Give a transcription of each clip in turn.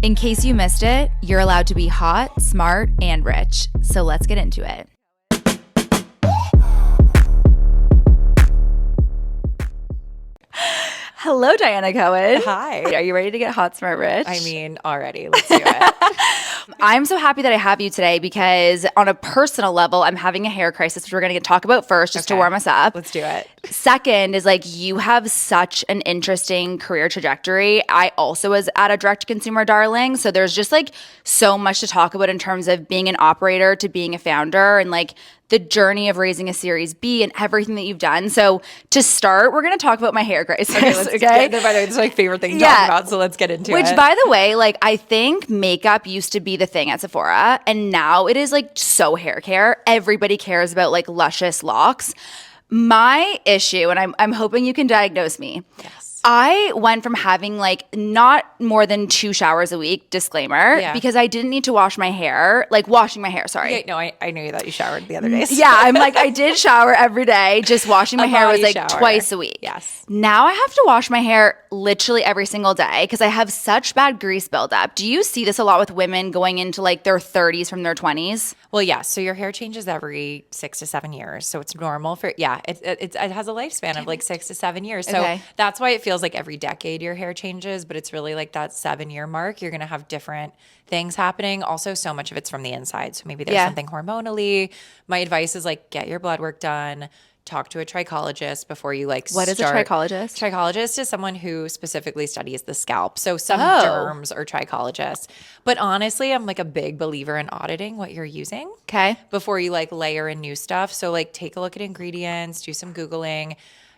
In case you missed it, you're allowed to be hot, smart, and rich. So let's get into it. Hello, Dianna Cohen. Hi. Are you ready to get hot, smart, rich? I mean, already. Let's do it. I'm so happy that I have you today because on a personal level, I'm having a hair crisis, which we're going to talk about first just to warm us up. Let's do it. Second is like you have such an interesting career trajectory. I also was at a direct-to-consumer darling. So there's just like so much to talk about in terms of being an operator to being a founder and like the journey of raising a Series B and everything that you've done. So to start, we're going to talk about my hair crisis. Okay. By the way, it's my favorite thing to talk about, so let's get into it. Which, by the way, like I think makeup used to be the thing at Sephora, and now it is like so hair care. Everybody cares about like luscious locks. My issue, and I'm hoping you can diagnose me. Yes. I went from having like not more than 2 showers a week, disclaimer, because I didn't need to wash my hair, like washing my hair, sorry. Yeah, no, I knew that you showered the other days. Yeah, I'm like, I did shower every day. Just washing my hair was like shower. Twice a week. Yes. Now I have to wash my hair literally every single day because I have such bad grease buildup. Do you see this a lot with women going into like their 30s from their 20s? Well, yeah. So your hair changes every 6 to 7 years. So it's normal for, it has a lifespan of like 6 to 7 years. So that's why it feels like every decade your hair changes, but it's really like that 7-year mark. You're going to have different things happening. Also, so much of it's from the inside. So maybe there's something hormonally. My advice is like get your blood work done. Talk to a trichologist before you like What is a trichologist? Trichologist is someone who specifically studies the scalp. So some derms are trichologists. But honestly, I'm like a big believer in auditing what you're using. Okay. Before you like layer in new stuff. So like take a look at ingredients, do some Googling.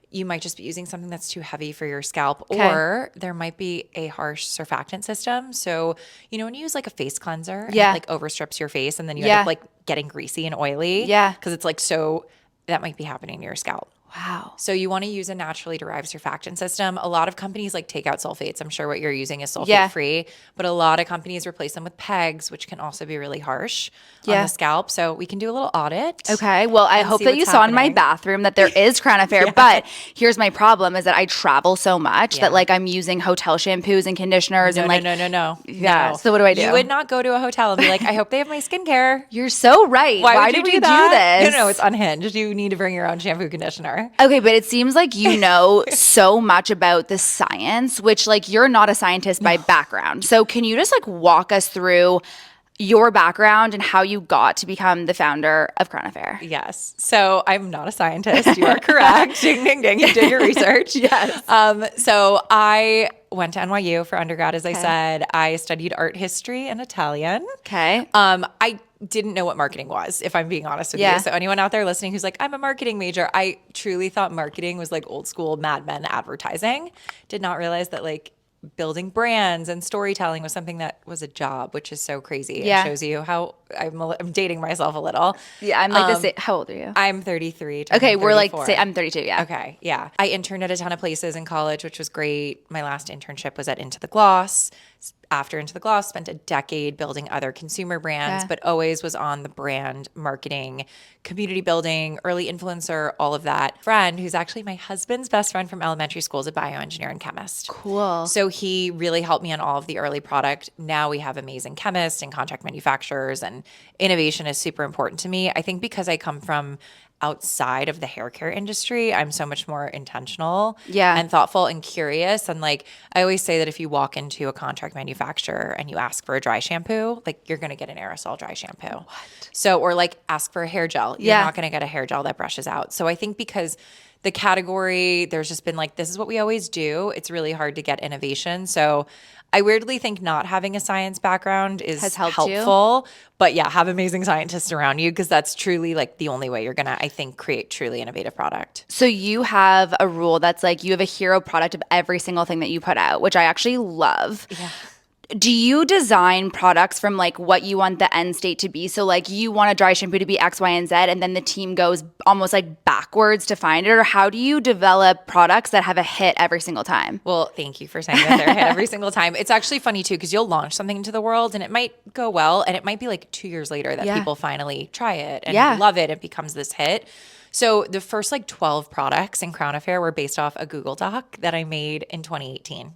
You might just be using something that's too heavy for your scalp, or there might be a harsh surfactant system. So, you know, when you use like a face cleanser and it like overstrips your face and then you end up like getting greasy and oily. Yeah. Because it's like so, that might be happening to your scalp. Wow. So you want to use a naturally derived surfactant system. A lot of companies like take out sulfates. I'm sure what you're using is sulfate free, but a lot of companies replace them with PEGs, which can also be really harsh on the scalp. So we can do a little audit. Okay. Well, I hope that you saw in my bathroom that there is crown affair, but here's my problem is that I travel so much that like I'm using hotel shampoos and conditioners and like No. Yeah. So what do I do? You would not go to a hotel and be like, I hope they have my skincare. You're so right. Why did we do this? No, it's unhinged. You need to bring your own shampoo conditioner. Okay, but it seems like you know so much about the science, which like you're not a scientist by background. So can you just like walk us through your background and how you got to become the founder of Crown Affair? Yes. So I'm not a scientist. You are correct. Ding, ding, ding. You did your research. Yes. So I went to NYU for undergrad, as I said. I studied art history and Italian. Okay. I didn't know what marketing was, if I'm being honest with you. So anyone out there listening who's like, I'm a marketing major, I truly thought marketing was like old school Mad Men advertising. Did not realize that like building brands and storytelling was something that was a job, which is so crazy. It shows you how I'm dating myself a little. Yeah, I'm like this. How old are you? I'm 33. Okay, we're 34. Like, say I'm 32. Yeah. Okay, yeah. I interned at a ton of places in college, which was great. My last internship was at Into the Gloss. After Into the Gloss, spent a decade building other consumer brands, but always was on the brand, marketing, community building, early influencer, all of that. Friend who's actually my husband's best friend from elementary school is a bioengineer and chemist. Cool. So he really helped me on all of the early product. Now we have amazing chemists and contract manufacturers, and innovation is super important to me. I think because I come from outside of the hair care industry, I'm so much more intentional and thoughtful and curious. And like, I always say that if you walk into a contract manufacturer and you ask for a dry shampoo, like you're going to get an aerosol dry shampoo. What? So, or like ask for a hair gel. You're not going to get a hair gel that brushes out. So I think because the category, there's just been like, this is what we always do. It's really hard to get innovation. So I weirdly think not having a science background has helpful. But yeah, have amazing scientists around you because that's truly like the only way you're going to, I think, create truly innovative product. So you have a rule that's like you have a hero product of every single thing that you put out, which I actually love. Yeah. Do you design products from like what you want the end state to be? So like you want a dry shampoo to be X, Y, and Z, and then the team goes almost like backwards to find it? Or how do you develop products that have a hit every single time? Well, thank you for saying that they're a hit every single time. It's actually funny too, because you'll launch something into the world and it might go well, and it might be like 2 years later that people finally try it and love it. It becomes this hit. So the first like 12 products in Crown Affair were based off a Google Doc that I made in 2018.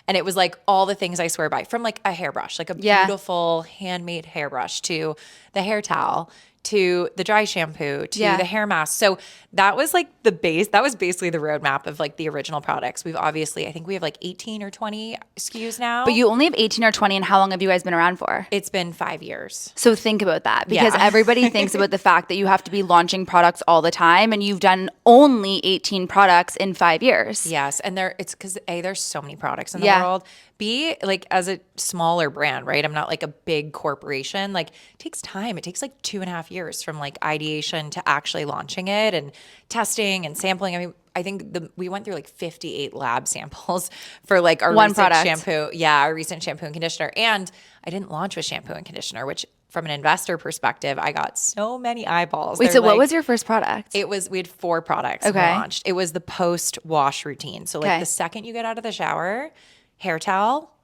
And it was like all the things I swear by, from like a hairbrush, like a beautiful handmade hairbrush, to the hair towel, to the dry shampoo, to the hair mask. So that was like the base. That was basically the roadmap of like the original products. We've obviously, I think we have like 18 or 20 SKUs now. But you only have 18 or 20, and how long have you guys been around for? It's been 5 years. So think about that, because everybody thinks about the fact that you have to be launching products all the time, and you've done only 18 products in 5 years. Yes. And it's because A, there's so many products in the world. B, like as a smaller brand, right? I'm not like a big corporation. Like it takes time. It takes like 2.5 years from like ideation to actually launching it and testing and sampling. I mean, I think we went through like 58 lab samples for like our recent shampoo. Yeah, our recent shampoo and conditioner. And I didn't launch with shampoo and conditioner, which from an investor perspective, I got so many eyeballs. Wait, so what was your first product? We had 4 products launched. It was the post-wash routine. So like the second you get out of the shower, hair towel,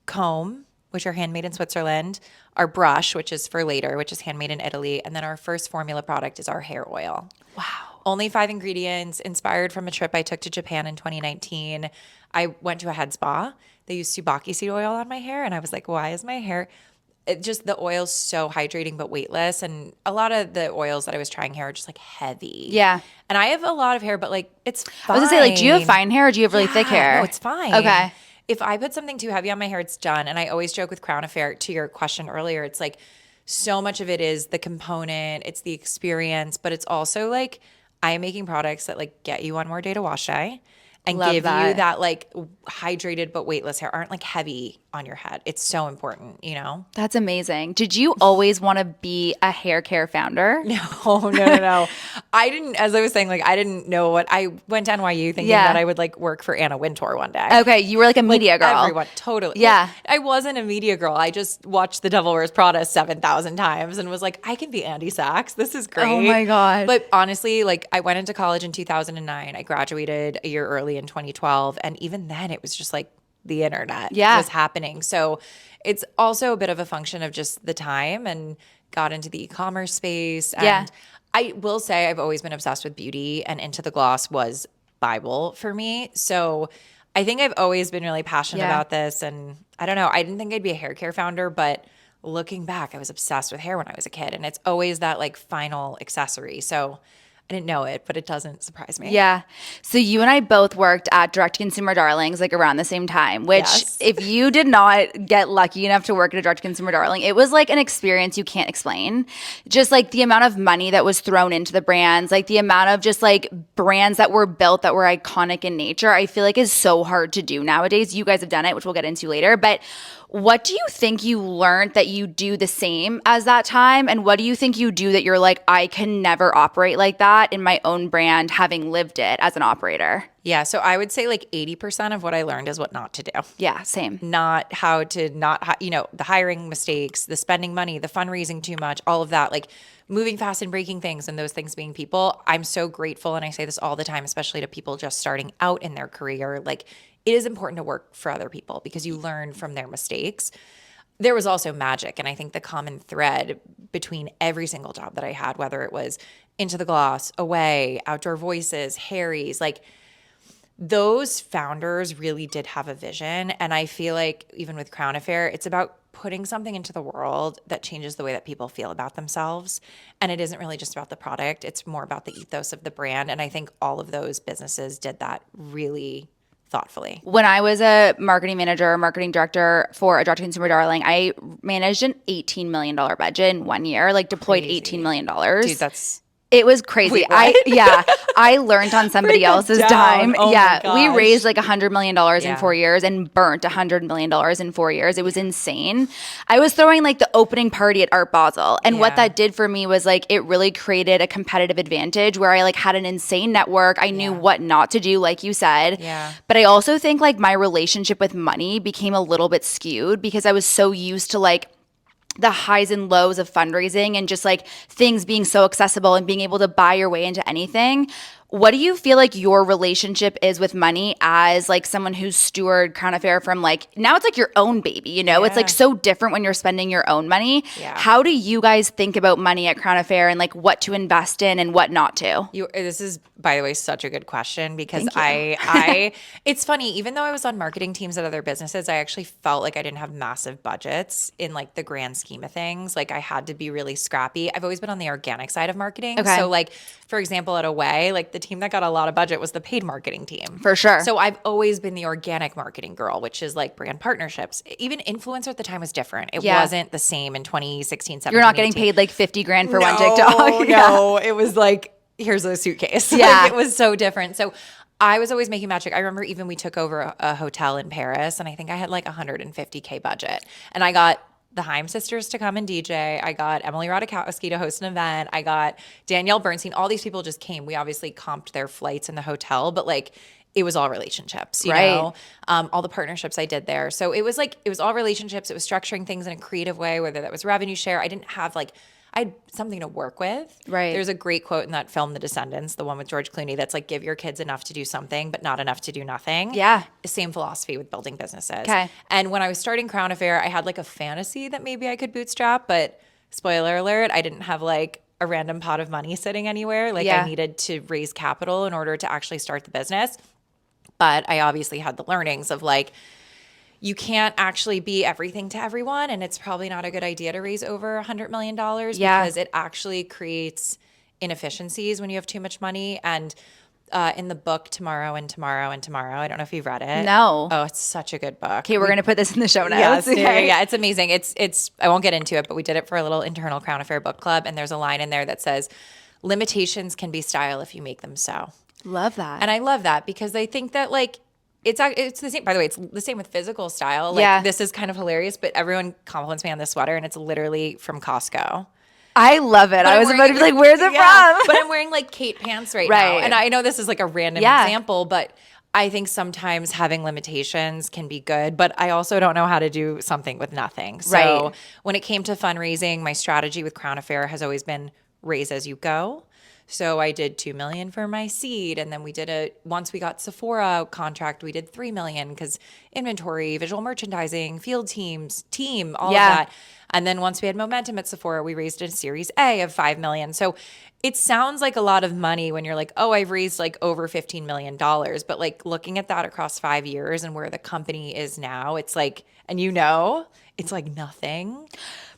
comb, which are handmade in Switzerland, our brush, which is for later, which is handmade in Italy, and then our first formula product is our hair oil. Wow. Only 5 ingredients, inspired from a trip I took to Japan in 2019. I went to a head spa. They used Tsubaki seed oil on my hair, and I was like, why is my hair... the oil's so hydrating but weightless, and a lot of the oils that I was trying here are just like heavy. Yeah. And I have a lot of hair, but like it's fine. I was gonna say, like, do you have fine hair or do you have really thick hair? No, it's fine. Okay. If I put something too heavy on my hair, it's done. And I always joke with Crown Affair, to your question earlier, it's like so much of it is the component, it's the experience, but it's also like I am making products that like get you on more day to wash day and give you that like hydrated but weightless hair, aren't like heavy on your head. It's so important, you know? That's amazing. Did you always want to be a hair care founder? No. I didn't, as I was saying, like I didn't know what, I went to NYU thinking that I would like work for Anna Wintour one day. Okay, you were like a media girl. Everyone, totally. Yeah. Like, I wasn't a media girl. I just watched The Devil Wears Prada 7,000 times and was like, I can be Andy Sachs. This is great. Oh my God. But honestly, like I went into college in 2009. I graduated a year early in 2012. And even then it was just like, the internet was happening. So it's also a bit of a function of just the time, and got into the e-commerce space. And I will say I've always been obsessed with beauty, and Into the Gloss was Bible for me. So I think I've always been really passionate about this. And I don't know, I didn't think I'd be a hair care founder, but looking back, I was obsessed with hair when I was a kid. And it's always that like final accessory. So I didn't know it, but it doesn't surprise me. Yeah. So you and I both worked at Direct Consumer Darlings like around the same time, which if you did not get lucky enough to work at a Direct Consumer Darling, it was like an experience you can't explain. Just like the amount of money that was thrown into the brands, like the amount of just like brands that were built that were iconic in nature, I feel like is so hard to do nowadays. You guys have done it, which we'll get into later. But what do you think you learned that you do the same as that time? And what do you think you do that you're like, I can never operate like that in my own brand, having lived it as an operator? Yeah. So I would say like 80% of what I learned is what not to do. Yeah, same. Not how to the hiring mistakes, the spending money, the fundraising too much, all of that, like moving fast and breaking things, and those things being people. I'm so grateful. And I say this all the time, especially to people just starting out in their career. Like, it is important to work for other people because you learn from their mistakes. There was also magic. And I think the common thread between every single job that I had, whether it was Into the Gloss, Away, Outdoor Voices, Harry's, like those founders really did have a vision. And I feel like even with Crown Affair, it's about putting something into the world that changes the way that people feel about themselves. And it isn't really just about the product. It's more about the ethos of the brand. And I think all of those businesses did that really thoughtfully. When I was a marketing manager, marketing director for a direct-to-consumer darling, I managed an $18 million budget in 1 year, like deployed $18 million. Dude, that's... It was crazy. Wait, what? I learned on somebody else's dime. Oh we raised like $100 million in 4 years and burnt $100 million in 4 years. It was insane. I was throwing like the opening party at Art Basel. And what that did for me was like, it really created a competitive advantage where I like had an insane network. I knew what not to do, like you said. Yeah. But I also think like my relationship with money became a little bit skewed because I was so used to like the highs and lows of fundraising and just like things being so accessible and being able to buy your way into anything. What do you feel like your relationship is with money as like someone who's steward Crown Affair from like, now it's like your own baby, you know? It's like so different when you're spending your own money. Yeah. How do you guys think about money at Crown Affair and like what to invest in and what not to? This is, by the way, such a good question because I it's funny, even though I was on marketing teams at other businesses, I actually felt like I didn't have massive budgets in like the grand scheme of things. Like I had to be really scrappy. I've always been on the organic side of marketing. Okay. So like, for example, at Away, like the team that got a lot of budget was the paid marketing team. For sure. So I've always been the organic marketing girl, which is like brand partnerships. Even influencer at the time was different. It wasn't the same in 2016, 17, You're not getting 18. paid like 50 grand for one TikTok. No, it was like, here's a suitcase. Yeah. Like, it was so different. So I was always making magic. I remember even we took over a hotel in Paris and I think I had like $150K budget. And I got the Haim sisters to come and DJ. I got Emily Ratajkowski to host an event. I got Danielle Bernstein. All these people just came. We obviously comped their flights in the hotel, but like it was all relationships, you know, all the partnerships I did there. So it was all relationships. It was structuring things in a creative way, whether that was revenue share. I didn't have like, I had something to work with. Right. There's a great quote in that film, The Descendants, the one with George Clooney, that's like, give your kids enough to do something, but not enough to do nothing. Yeah. Same philosophy with building businesses. Okay. And when I was starting Crown Affair, I had like a fantasy that maybe I could bootstrap, but spoiler alert, I didn't have like a random pot of money sitting anywhere. Like I needed to raise capital in order to actually start the business. But I obviously had the learnings of like, you can't actually be everything to everyone. And it's probably not a good idea to raise over $100 million because it actually creates inefficiencies when you have too much money. And in the book Tomorrow and Tomorrow and Tomorrow, I don't know if you've read it. No. Oh, it's such a good book. Okay, we're going to put this in the show notes. Yes, Okay. yeah, it's amazing. It's I won't get into it, but we did it for a little internal Crown Affair book club. And there's a line in there that says, limitations can be style if you make them so. Love that. And I love that because I think that like, it's the same. By the way, it's the same with physical style. Like this is kind of hilarious, but everyone compliments me on this sweater, and it's literally from Costco. I love it. I was about to be like, where's it from? But I'm wearing like Kate pants right now, and I know this is like a random example, but I think sometimes having limitations can be good. But I also don't know how to do something with nothing. So when it came to fundraising, my strategy with Crown Affair has always been raise as you go. So I did $2 million for my seed, and then we did once we got Sephora contract, we did $3 million because inventory, visual merchandising, field team, all of that. And then once we had momentum at Sephora, we raised a Series A of $5 million. So it sounds like a lot of money when you're like, oh, I've raised like over $15 million. But like looking at that across 5 years and where the company is now, it's like, and it's like nothing.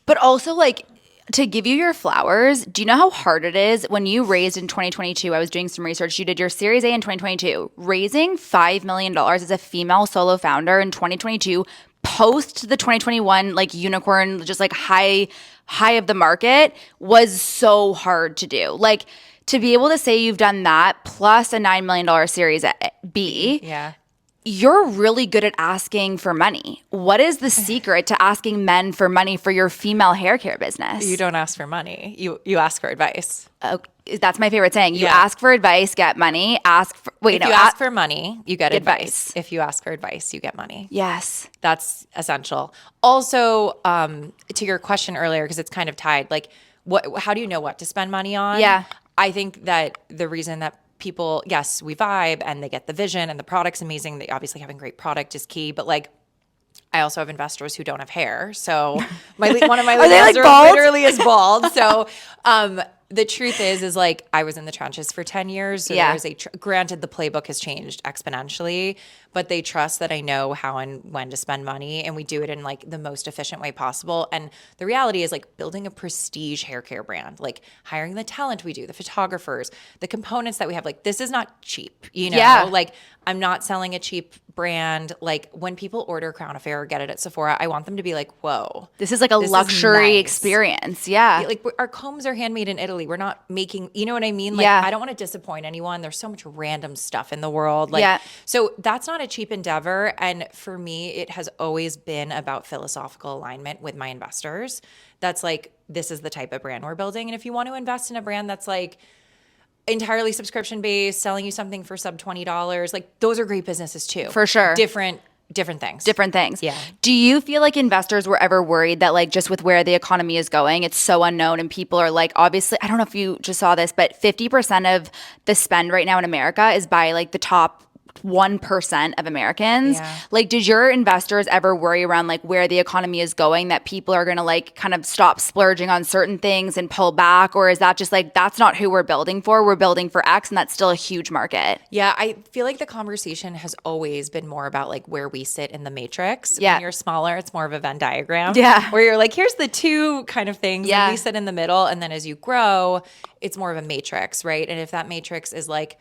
But also like, to give you your flowers, do you know how hard it is when you raised in 2022? I was doing some research. You did your Series A in 2022. Raising $5 million as a female solo founder in 2022, post the 2021 like unicorn, just like high of the market, was so hard to do. Like to be able to say you've done that plus a $9 million Series B. Yeah. You're really good at asking for money. What is the secret to asking men for money for your female hair care business? You don't ask for money. You ask for advice. That's my favorite saying. You ask for advice, get money. Ask for money, you get advice. If you ask for advice, you get money. Yes. That's essential. Also, to your question earlier, because it's kind of tied, like how do you know what to spend money on? Yeah. I think that the reason that people, yes, we vibe and they get the vision and the product's amazing. They obviously having great product is key, but like I also have investors who don't have hair. So one of my investors literally is bald. So the truth is like I was in the trenches for 10 years. So there's granted the playbook has changed exponentially, but they trust that I know how and when to spend money, and we do it in like the most efficient way possible. And the reality is like building a prestige hair care brand, like hiring the talent we do, the photographers, the components that we have, like this is not cheap, you know, like I'm not selling a cheap brand. Like when people order Crown Affair or get it at Sephora, I want them to be like, whoa, this is like a luxury experience. Yeah. Like our combs are handmade in Italy. We're not making, you know what I mean? Like I don't want to disappoint anyone. There's so much random stuff in the world. Like, so that's not a cheap endeavor. And for me, it has always been about philosophical alignment with my investors. That's like, this is the type of brand we're building. And if you want to invest in a brand that's like entirely subscription based, selling you something for sub $20, like those are great businesses too. For sure. Different Different things. Different things. Yeah. Do you feel like investors were ever worried that like just with where the economy is going, it's so unknown and people are like, obviously, I don't know if you just saw this, but 50% of the spend right now in America is by like the top 1% of Americans. Yeah. Like, did your investors ever worry around like where the economy is going, that people are going to like kind of stop splurging on certain things and pull back? Or is that just like, that's not who we're building for? We're building for X and that's still a huge market. Yeah, I feel like the conversation has always been more about like where we sit in the matrix. Yeah. When you're smaller, it's more of a Venn diagram. Yeah. Where you're like, here's the two kind of things. Yeah. And we sit in the middle. And then as you grow, it's more of a matrix, right? And if that matrix is like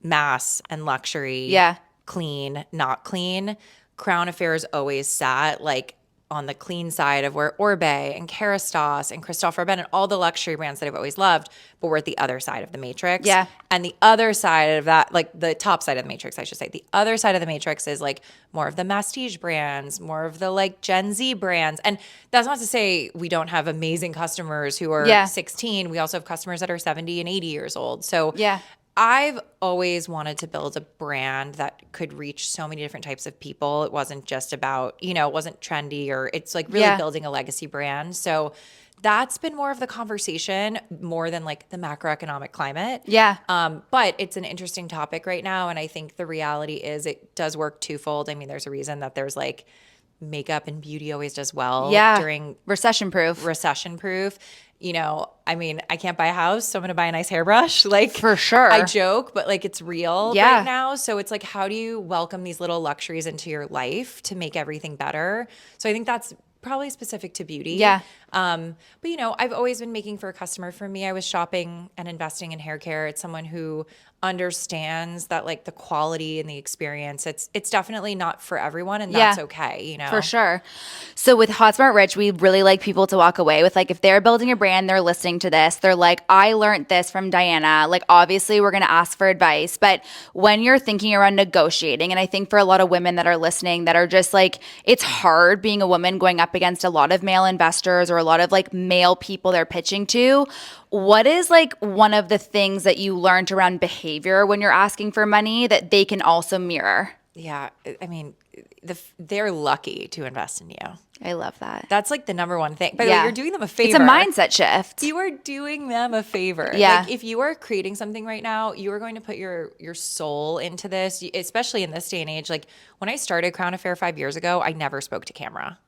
mass and luxury, Yeah. clean, not clean, Crown Affairs always sat like on the clean side of where Orbe and Kerastase and Christophe Robin and all the luxury brands that I've always loved, but we're at the other side of the matrix. Yeah. And the other side of that, like the top side of the matrix, I should say, the other side of the matrix is like more of the masstige brands, more of the like Gen Z brands. And that's not to say we don't have amazing customers who are Yeah. 16. We also have customers that are 70 and 80 years old. So Yeah. I've always wanted to build a brand that could reach so many different types of people. It wasn't just about, it wasn't trendy, or it's like really Yeah. building a legacy brand. So that's been more of the conversation more than like the macroeconomic climate. Yeah. But it's an interesting topic right now. And I think the reality is it does work twofold. I mean, there's a reason that there's like makeup and beauty always does well Yeah. during recession proof. recession proof. I mean, I can't buy a house, so I'm going to buy a nice hairbrush. Like, For sure. I joke, but like it's real Yeah. right now. So it's like, how do you welcome these little luxuries into your life to make everything better? So I think that's probably specific to beauty. Yeah. But I've always been making for a customer. For me, I was shopping and investing in hair care. It's someone who understands that like the quality and the experience. It's definitely not for everyone, and that's okay, For sure. So with Hot Smart Rich, we really like people to walk away with like, if they're building a brand, they're listening to this, they're like, I learned this from Dianna. Like, obviously we're going to ask for advice, but when you're thinking around negotiating, and I think for a lot of women that are listening that are just like, it's hard being a woman going up against a lot of male investors or a lot of like male people they're pitching to. What is like one of the things that you learned around behavior when you're asking for money that they can also mirror? Yeah. I mean, they're lucky to invest in you. I love that. That's like the number one thing. By the way, you're doing them a favor. It's a mindset shift. You are doing them a favor. Yeah. Like if you are creating something right now, you are going to put your soul into this, especially in this day and age. Like when I started Crown Affair 5 years ago, I never spoke to camera.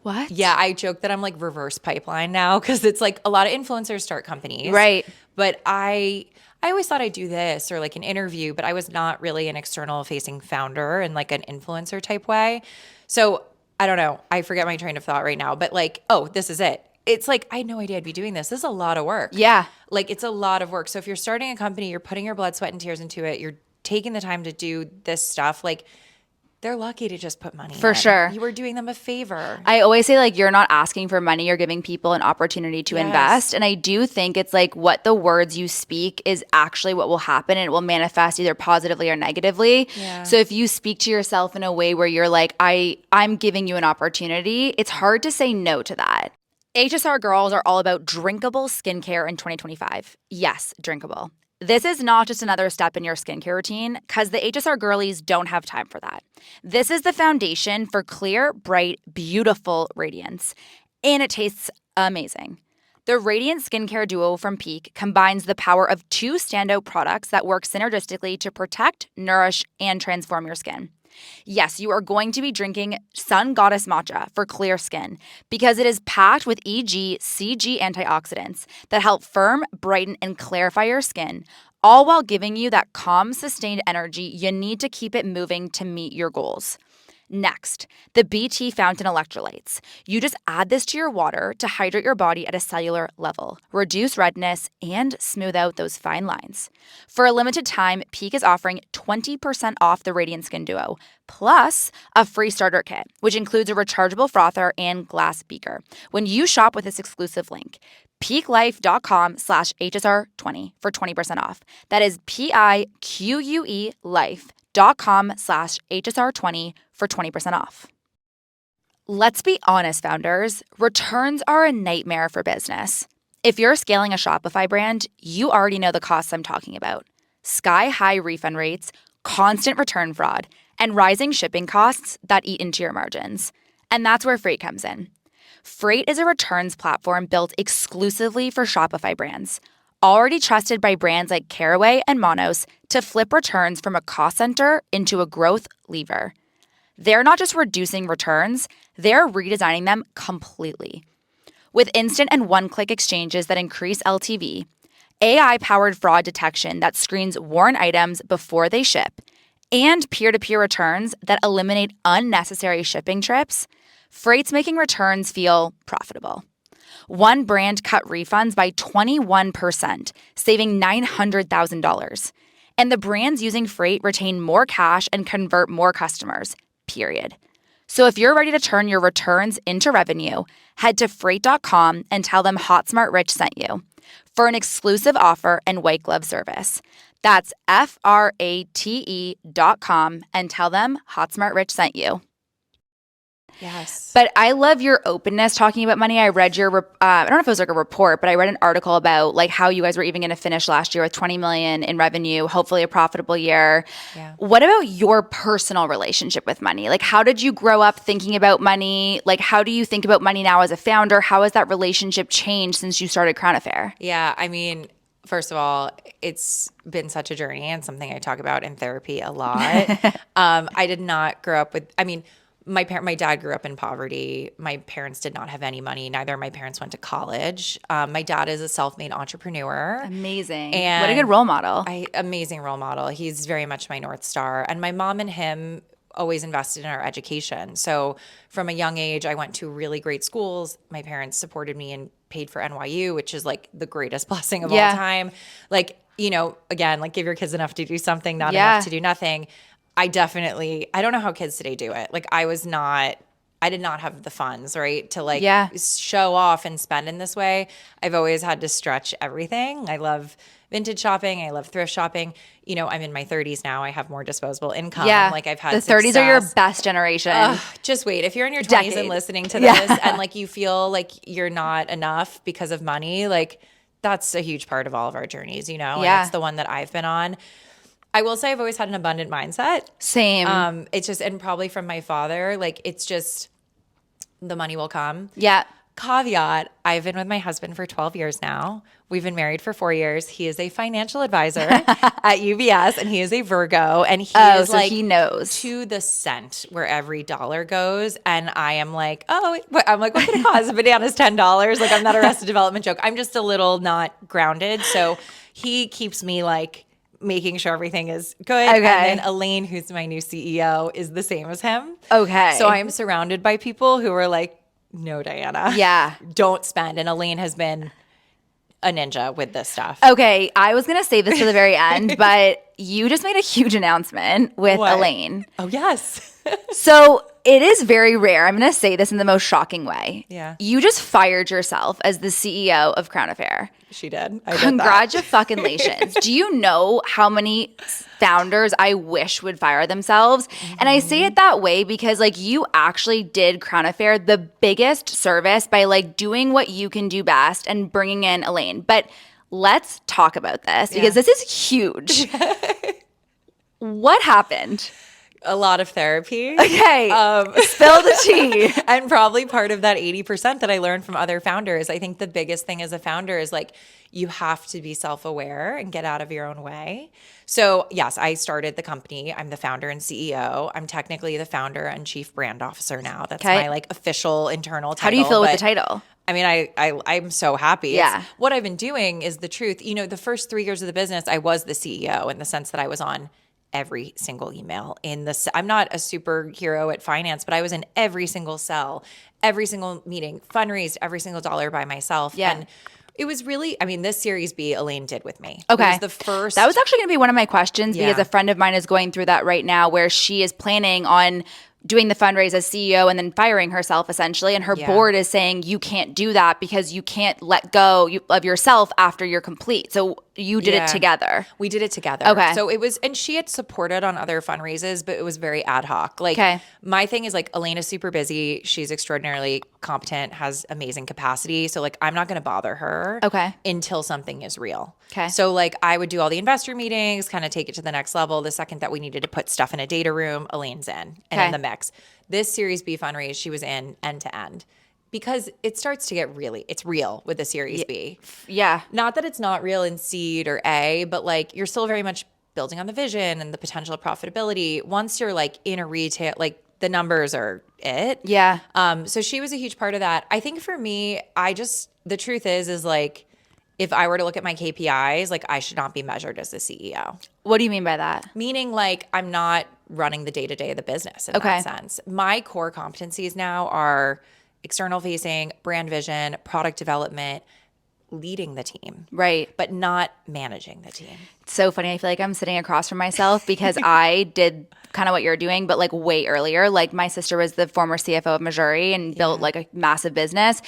What? Yeah, I joke that I'm like reverse pipeline now because it's like a lot of influencers start companies. Right. But I always thought I'd do this or like an interview, but I was not really an external facing founder in like an influencer type way. So I don't know. I forget my train of thought right now, but like, oh, this is it. It's like, I had no idea I'd be doing this. This is a lot of work. Yeah. Like it's a lot of work. So if you're starting a company, you're putting your blood, sweat, and tears into it, you're taking the time to do this stuff, like they're lucky to just put money in. For sure. You were doing them a favor. I always say like, you're not asking for money, you're giving people an opportunity to invest. And I do think it's like what the words you speak is actually what will happen, and it will manifest either positively or negatively. Yeah. So if you speak to yourself in a way where you're like, I'm giving you an opportunity, it's hard to say no to that. HSR girls are all about drinkable skincare in 2025. Yes, drinkable. This is not just another step in your skincare routine, because the HSR girlies don't have time for that. This is the foundation for clear, bright, beautiful radiance. And it tastes amazing. The Radiant Skincare Duo from Peak combines the power of two standout products that work synergistically to protect, nourish, and transform your skin. Yes, you are going to be drinking Sun Goddess Matcha for clear skin because it is packed with EGCG antioxidants that help firm, brighten, and clarify your skin, all while giving you that calm, sustained energy you need to keep it moving to meet your goals. Next, the BT Fountain Electrolytes. You just add this to your water to hydrate your body at a cellular level, reduce redness, and smooth out those fine lines. For a limited time, Peak is offering 20% off the Radiant Skin Duo, plus a free starter kit, which includes a rechargeable frother and glass beaker when you shop with this exclusive link. peaklife.com/HSR20 for 20% off. That is PIQUE life.com/HSR20 for 20% off. Let's be honest, founders. Returns are a nightmare for business. If you're scaling a Shopify brand, you already know the costs I'm talking about. Sky-high refund rates, constant return fraud, and rising shipping costs that eat into your margins. And that's where Freight comes in. Freight is a returns platform built exclusively for Shopify brands, already trusted by brands like Caraway and Monos to flip returns from a cost center into a growth lever. They're not just reducing returns, they're redesigning them completely. With instant and one-click exchanges that increase LTV, AI-powered fraud detection that screens worn items before they ship, and peer-to-peer returns that eliminate unnecessary shipping trips, Freight's making returns feel profitable. One brand cut refunds by 21%, saving $900,000. And the brands using Freight retain more cash and convert more customers, period. So if you're ready to turn your returns into revenue, head to Freight.com and tell them Hot Smart Rich sent you for an exclusive offer and white glove service. That's FRATE.com and tell them Hot Smart Rich sent you. Yes. But I love your openness talking about money. I read your, I don't know if it was like a report, but I read an article about like how you guys were even going to finish last year with 20 million in revenue, hopefully a profitable year. Yeah. What about your personal relationship with money? Like how did you grow up thinking about money? Like how do you think about money now as a founder? How has that relationship changed since you started Crown Affair? Yeah, I mean, first of all, it's been such a journey and something I talk about in therapy a lot. I did not grow up with, I mean, my dad grew up in poverty. My parents did not have any money. Neither of my parents went to college. My dad is a self-made entrepreneur. Amazing. And what a good role model. Amazing role model. He's very much my North Star. And my mom and him always invested in our education. So from a young age, I went to really great schools. My parents supported me and paid for NYU, which is like the greatest blessing of all time. Like, you know, again, like give your kids enough to do something, not enough to do nothing. I don't know how kids today do it. Like I did not have the funds, right, to like show off and spend in this way. I've always had to stretch everything. I love vintage shopping. I love thrift shopping. You know, I'm in my 30s now. I have more disposable income. Yeah. Like I've had the success. 30s are your best generation. Just wait. If you're in your 20s and listening to this and like you feel like you're not enough because of money, like that's a huge part of all of our journeys, you know? And it's the one that I've been on. I will say I've always had an abundant mindset. Same. It's just, and probably from my father, like it's just the money will come. Yeah. Caveat, I've been with my husband for 12 years now. We've been married for 4 years. He is a financial advisor at UBS and he is a Virgo and he is so like he knows to the cent where every dollar goes. And I am like, what could it cost? A banana's $10. Like I'm not Arrested Development joke. I'm just a little not grounded. So he keeps me like making sure everything is good. Okay. And then Elaine, who's my new CEO, is the same as him. Okay. So I am surrounded by people who are like, no, Dianna. Yeah. Don't spend. And Elaine has been a ninja with this stuff. Okay. I was going to save this to the very end, but you just made a huge announcement with Elaine. Oh, yes. So it is very rare. I'm going to say this in the most shocking way. Yeah. You just fired yourself as the CEO of Crown Affair. She did. Congratulations. Do you know how many founders I wish would fire themselves? And I say it that way because like you actually did Crown Affair the biggest service by like doing what you can do best and bringing in Elaine. But let's talk about this because this is huge. What happened? A lot of therapy. Okay. Spill the tea. And probably part of that 80% that I learned from other founders. I think the biggest thing as a founder is like you have to be self-aware and get out of your own way. So yes, I started the company. I'm the founder and CEO. I'm technically the founder and chief brand officer now. That's my like official internal title. How do you feel with the title? I mean, I'm so happy. Yeah. What I've been doing is the truth. You know, the first 3 years of the business, I was the CEO in the sense that I was on every single email I'm not a superhero at finance, but I was in every single cell, every single meeting, fundraised every single dollar by myself. Yeah. And it was really, I mean, this Series B Elaine did with me. Okay. It was the first. That was actually going to be one of my questions because a friend of mine is going through that right now where she is planning on doing the fundraise as CEO and then firing herself essentially. And her board is saying you can't do that because you can't let go of yourself after you're complete. So you did it together. We did it together. Okay. So it was, and she had supported on other fundraisers, but it was very ad hoc. Like my thing is like Elena's super busy. She's extraordinarily competent, has amazing capacity. So like I'm not going to bother her until something is real. Okay. So like I would do all the investor meetings, kind of take it to the next level. The second that we needed to put stuff in a data room, Elaine's in and in the mix. This Series B fundraise, she was in end to end. Because it starts to get it's real with the Series B. Yeah. Not that it's not real in seed or A, but like you're still very much building on the vision and the potential of profitability. Once you're like in a retail, like the numbers are it. Yeah. So she was a huge part of that. I think for me, the truth is like, if I were to look at my KPIs, like I should not be measured as the CEO. What do you mean by that? Meaning like I'm not running the day-to-day of the business in that sense. My core competencies now are external facing, brand vision, product development, leading the team. Right. But not managing the team. It's so funny. I feel like I'm sitting across from myself because I did kind of what you're doing, but like way earlier. Like my sister was the former CFO of Missouri and built like a massive business.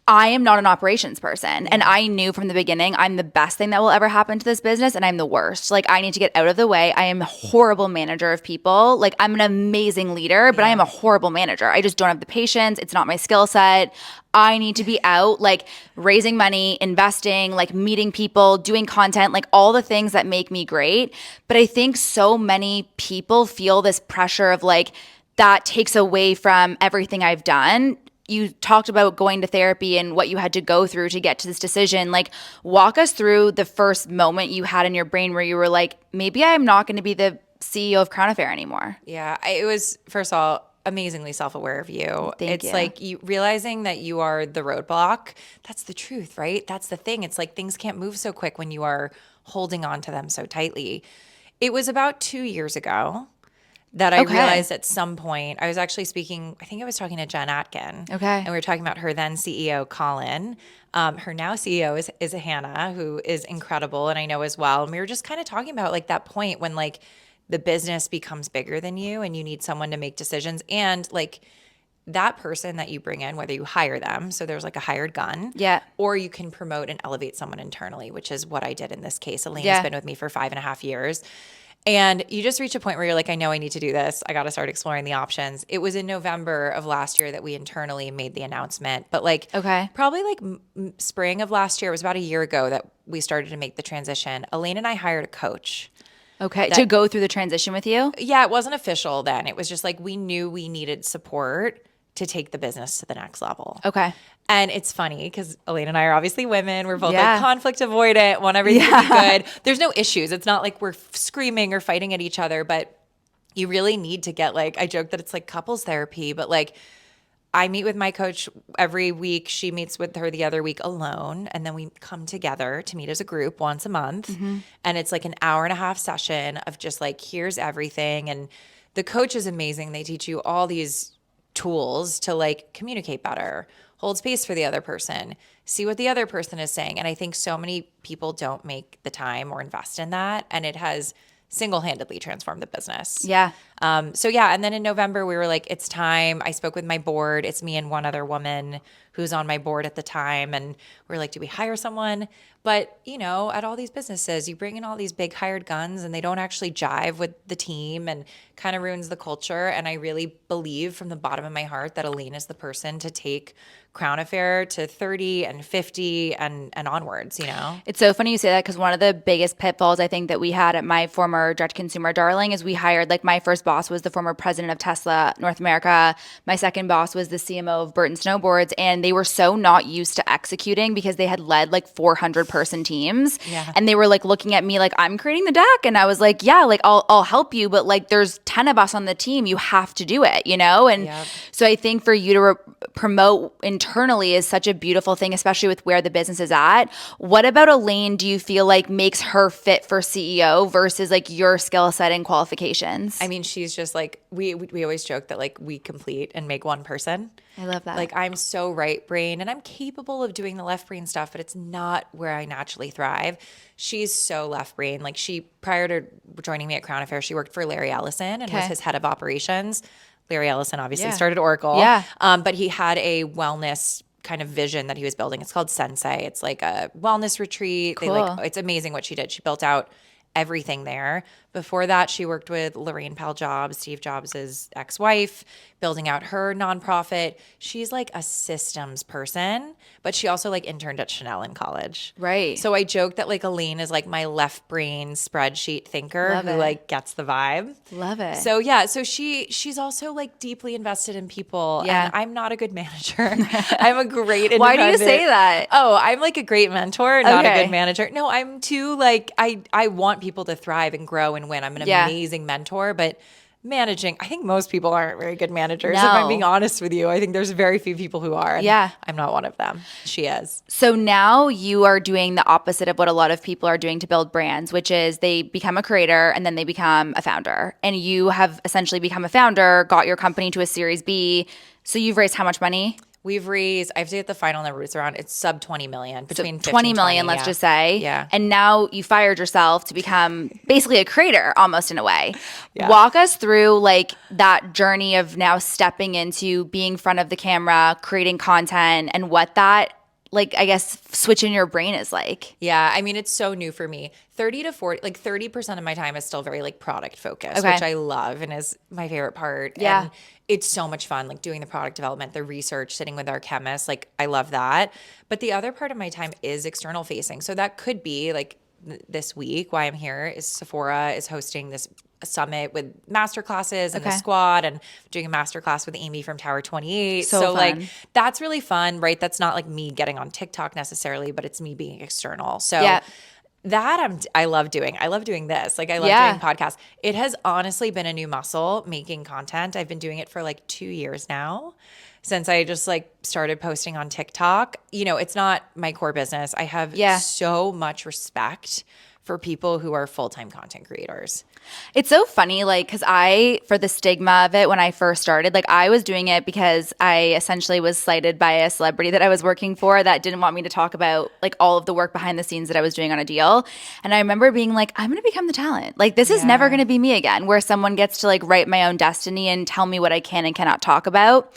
I am not an operations person. And I knew from the beginning, I'm the best thing that will ever happen to this business and I'm the worst. Like I need to get out of the way. I am a horrible manager of people. Like I'm an amazing leader, but I am a horrible manager. I just don't have the patience. It's not my skill set. I need to be out like raising money, investing, like meeting people, doing content, like all the things that make me great. But I think so many people feel this pressure of like, that takes away from everything I've done. You talked about going to therapy and what you had to go through to get to this decision. Like, walk us through the first moment you had in your brain where you were like, maybe I'm not going to be the CEO of Crown Affair anymore. Yeah, it was, first of all, amazingly self-aware of you. It's like you realizing that you are the roadblock. That's the truth, right? That's the thing. It's like things can't move so quick when you are holding on to them so tightly. It was about 2 years ago that I realized at some point, I was actually speaking, I think I was talking to Jen Atkin. And we were talking about her then CEO, Colin. Her now CEO is Hannah, who is incredible and I know as well. And we were just kind of talking about like that point when like the business becomes bigger than you and you need someone to make decisions. And like that person that you bring in, whether you hire them, so there's like a hired gun, or you can promote and elevate someone internally, which is what I did in this case. Elena's been with me for 5.5 years. And you just reach a point where you're like, I know I need to do this. I got to start exploring the options. It was in November of last year that we internally made the announcement. But like probably like spring of last year, it was about a year ago that we started to make the transition. Elaine and I hired a coach. To go through the transition with you? Yeah, it wasn't official then. It was just like we knew we needed support to take the business to the next level. And it's funny because Elaine and I are obviously women. We're both like conflict avoidant, want everything to be good. There's no issues. It's not like we're screaming or fighting at each other, but you really need to get like, I joke that it's like couples therapy, but like I meet with my coach every week. She meets with her the other week alone. And then we come together to meet as a group once a month. And it's like an 1.5-hour session of just like, here's everything. And the coach is amazing. They teach you all these tools to like communicate better, hold space for the other person, see what the other person is saying. And I think so many people don't make the time or invest in that. And it has single-handedly transformed the business. And then in November, we were like, it's time. I spoke with my board. It's me and one other woman who's on my board at the time. And we're like, do we hire someone? But, you know, at all these businesses, you bring in all these big hired guns and they don't actually jive with the team and kind of ruins the culture. And I really believe from the bottom of my heart that Elaine is the person to take Crown Affair to 30 and 50 and onwards, you know? It's so funny you say that because one of the biggest pitfalls I think that we had at my former direct consumer darling is we hired, like my first boss was the former president of Tesla North America. My second boss was the CMO of Burton Snowboards. And they were so not used to executing because they had led like 400-person teams. And they were like looking at me like, I'm creating the deck. And I was like, yeah, like I'll help you. But like there's 10 of us on the team. You have to do it, you know? And so I think for you to promote internally is such a beautiful thing, especially with where the business is at. What about Elaine do you feel like makes her fit for CEO versus like your skill set and qualifications? I mean, she's just like, we always joke that like we complete and make one person. I love that. Like I'm so right brain and I'm capable of doing the left brain stuff, but it's not where I naturally thrive. She's so left brain. Like she, prior to joining me at Crown Affair, she worked for Larry Ellison and was his head of operations. Larry Ellison obviously Yeah. started Oracle. Yeah. But he had a wellness kind of vision that he was building. It's called Sensei. It's like a wellness retreat. Cool. It's amazing what she did. She built out everything there. Before that, she worked with Lorraine Pal Jobs, Steve Jobs' ex-wife, building out her nonprofit. She's like a systems person, but she also like interned at Chanel in college. Right. So I joke that like Elaine is like my left brain spreadsheet thinker Love who it. like gets the vibe. Love it. So yeah, so she's also like deeply invested in people. Yeah. And I'm not a good manager. I'm a great Why do you independent- say that? Oh, I'm like a great mentor, not a Okay. good manager. No, I'm too like I want people to thrive and grow and win. I'm an Yeah. amazing mentor, but managing, I think most people aren't very good managers. If No. I'm being honest with you, I think there's very few people who are. And Yeah. I'm not one of them. She is. So now you are doing the opposite of what a lot of people are doing to build brands, which is they become a creator and then they become a founder. And you have essentially become a founder, got your company to a Series B. So you've raised how much money? We've raised, I have to get the final numbers around, it's sub 20 million, between 15 20 and million, 20, let's yeah. just say. Yeah. And now you fired yourself to become basically a creator almost in a way. Yeah. Walk us through like that journey of now stepping into being front of the camera, creating content, and what that, like, I guess, switch in your brain is like. Yeah, I mean, it's so new for me. 30 to 40, like 30% of my time is still very like product focused, Okay. which I love and is my favorite part. Yeah. And it's so much fun, like doing the product development, the research, sitting with our chemists. Like, I love that. But the other part of my time is external facing. So that could be like this week, why I'm here is Sephora is hosting this summit with masterclasses and the Okay. squad, and doing a masterclass with Amy from Tower 28. So So like fun. that's really fun, right? That's not like me getting on TikTok necessarily, but it's me being external. So Yeah. that I love doing. I love doing this. Like I love Yeah. doing podcasts. It has honestly been a new muscle, making content. I've been doing it for like 2 years now. Since I just like started posting on TikTok. You know, it's not my core business. I have Yeah. so much respect for people who are full-time content creators. It's so funny, like, because for the stigma of it when I first started, like, I was doing it because I essentially was slighted by a celebrity that I was working for that didn't want me to talk about, like, all of the work behind the scenes that I was doing on a deal. And I remember being like, I'm going to become the talent. Like, this is never going to be me again, where someone gets to, like, write my own destiny and tell me what I can and cannot talk about.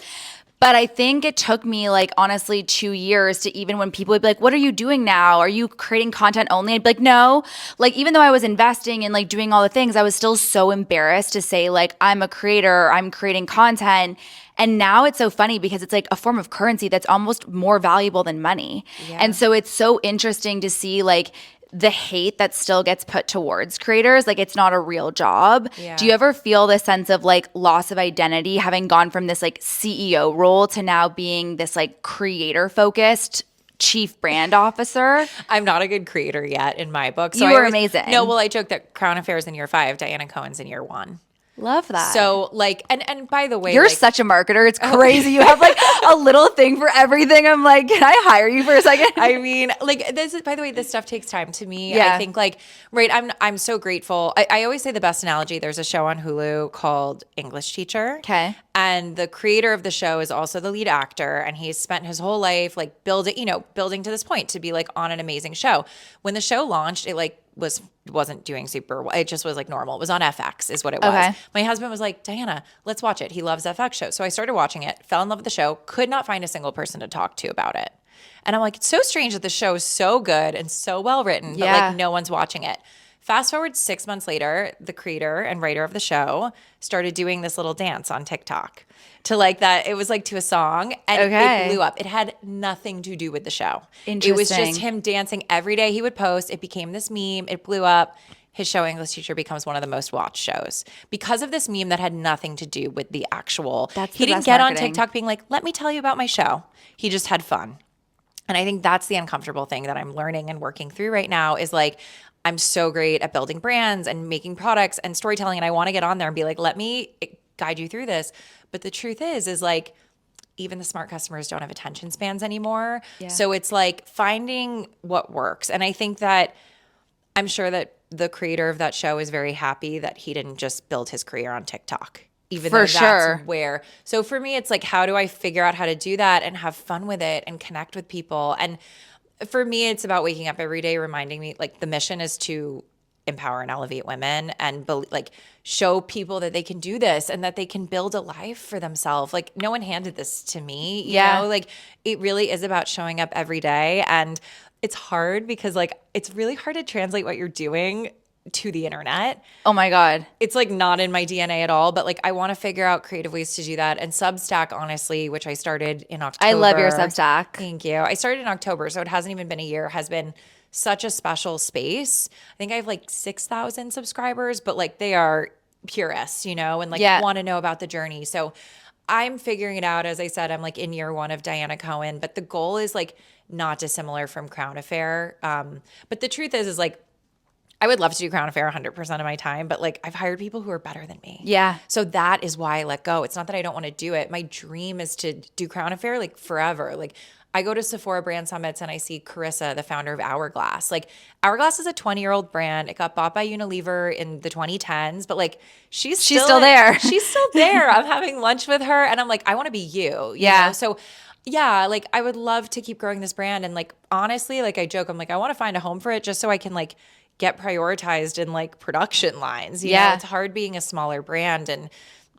But I think it took me like honestly 2 years to even when people would be like, what are you doing now? Are you creating content only? I'd be like, no. Like even though I was investing and like doing all the things, I was still so embarrassed to say like, I'm a creator, I'm creating content. And now it's so funny because it's like a form of currency that's almost more valuable than money. Yeah. And so it's so interesting to see like the hate that still gets put towards creators, like it's not a real job. Yeah. Do you ever feel this sense of like loss of identity having gone from this like CEO role to now being this like creator focused chief brand officer? I'm not a good creator yet in my book. You were amazing. No, well, I joke that Crown Affairs in year 5, Dianna Cohen's in year 1. Love that. So like, and by the way, You're like, such a marketer. It's crazy. You have like a little thing for everything. I'm like, can I hire you for a second? I mean, like this is, by the way, this stuff takes time to me. Yeah. I think like, right. I'm so grateful. I always say the best analogy, there's a show on Hulu called English Teacher. Okay. And the creator of the show is also the lead actor. And he's spent his whole life like building to this point to be like on an amazing show. When the show launched, it like wasn't doing super well. It just was like normal. It was on FX is what it was. Okay. My husband was like, Dianna, let's watch it. He loves FX shows. So I started watching it, fell in love with the show, could not find a single person to talk to about it. And I'm like, it's so strange that the show is so good and so well written, but Yeah. like no one's watching it. Fast forward 6 months later, the creator and writer of the show started doing this little dance on TikTok to like that. It was like to a song and Okay. it blew up. It had nothing to do with the show. It was Interesting. just him dancing every day. He would post. It became this meme. It blew up. His show English Teacher becomes one of the most watched shows because of this meme that had nothing to do with the actual. That's he the didn't best get marketing. on TikTok being like, let me tell you about my show. He just had fun. And I think that's the uncomfortable thing that I'm learning and working through right now is like, I'm so great at building brands and making products and storytelling. And I want to get on there and be like, let me guide you through this. But the truth is like, even the smart customers don't have attention spans anymore. Yeah. So it's like finding what works. And I think that I'm sure that the creator of that show is very happy that he didn't just build his career on TikTok. Even For though that's sure. where. So for me, it's like, how do I figure out how to do that and have fun with it and connect with people? And for me, it's about waking up every day, reminding me like the mission is to empower and elevate women and like show people that they can do this and that they can build a life for themselves. Like no one handed this to me, you know, like it really is about showing up every day. And it's hard because like, it's really hard to translate what you're doing to the internet. Oh my God. It's like not in my DNA at all, but like I want to figure out creative ways to do that. And Substack, honestly, which I started in October. I love your Substack. Thank you. I started in October, so it hasn't even been a year, has been such a special space. I think I have like 6,000 subscribers, but like they are purists, you know, and like want to know about the journey. So I'm figuring it out. As I said, I'm like in year one of Dianna Cohen, but the goal is like not dissimilar from Crown Affair. But the truth is like, I would love to do Crown Affair 100% of my time, but like I've hired people who are better than me. Yeah. So that is why I let go. It's not that I don't want to do it. My dream is to do Crown Affair like forever. Like I go to Sephora brand summits and I see Carissa, the founder of Hourglass. Like Hourglass is a 20-year-old brand. It got bought by Unilever in the 2010s, but like she's still there. She's still there. I'm having lunch with her and I'm like, I want to be you. You know? So yeah, like I would love to keep growing this brand. And like, honestly, like I joke, I'm like, I want to find a home for it just so I can like get prioritized in like production lines. You know, it's hard being a smaller brand and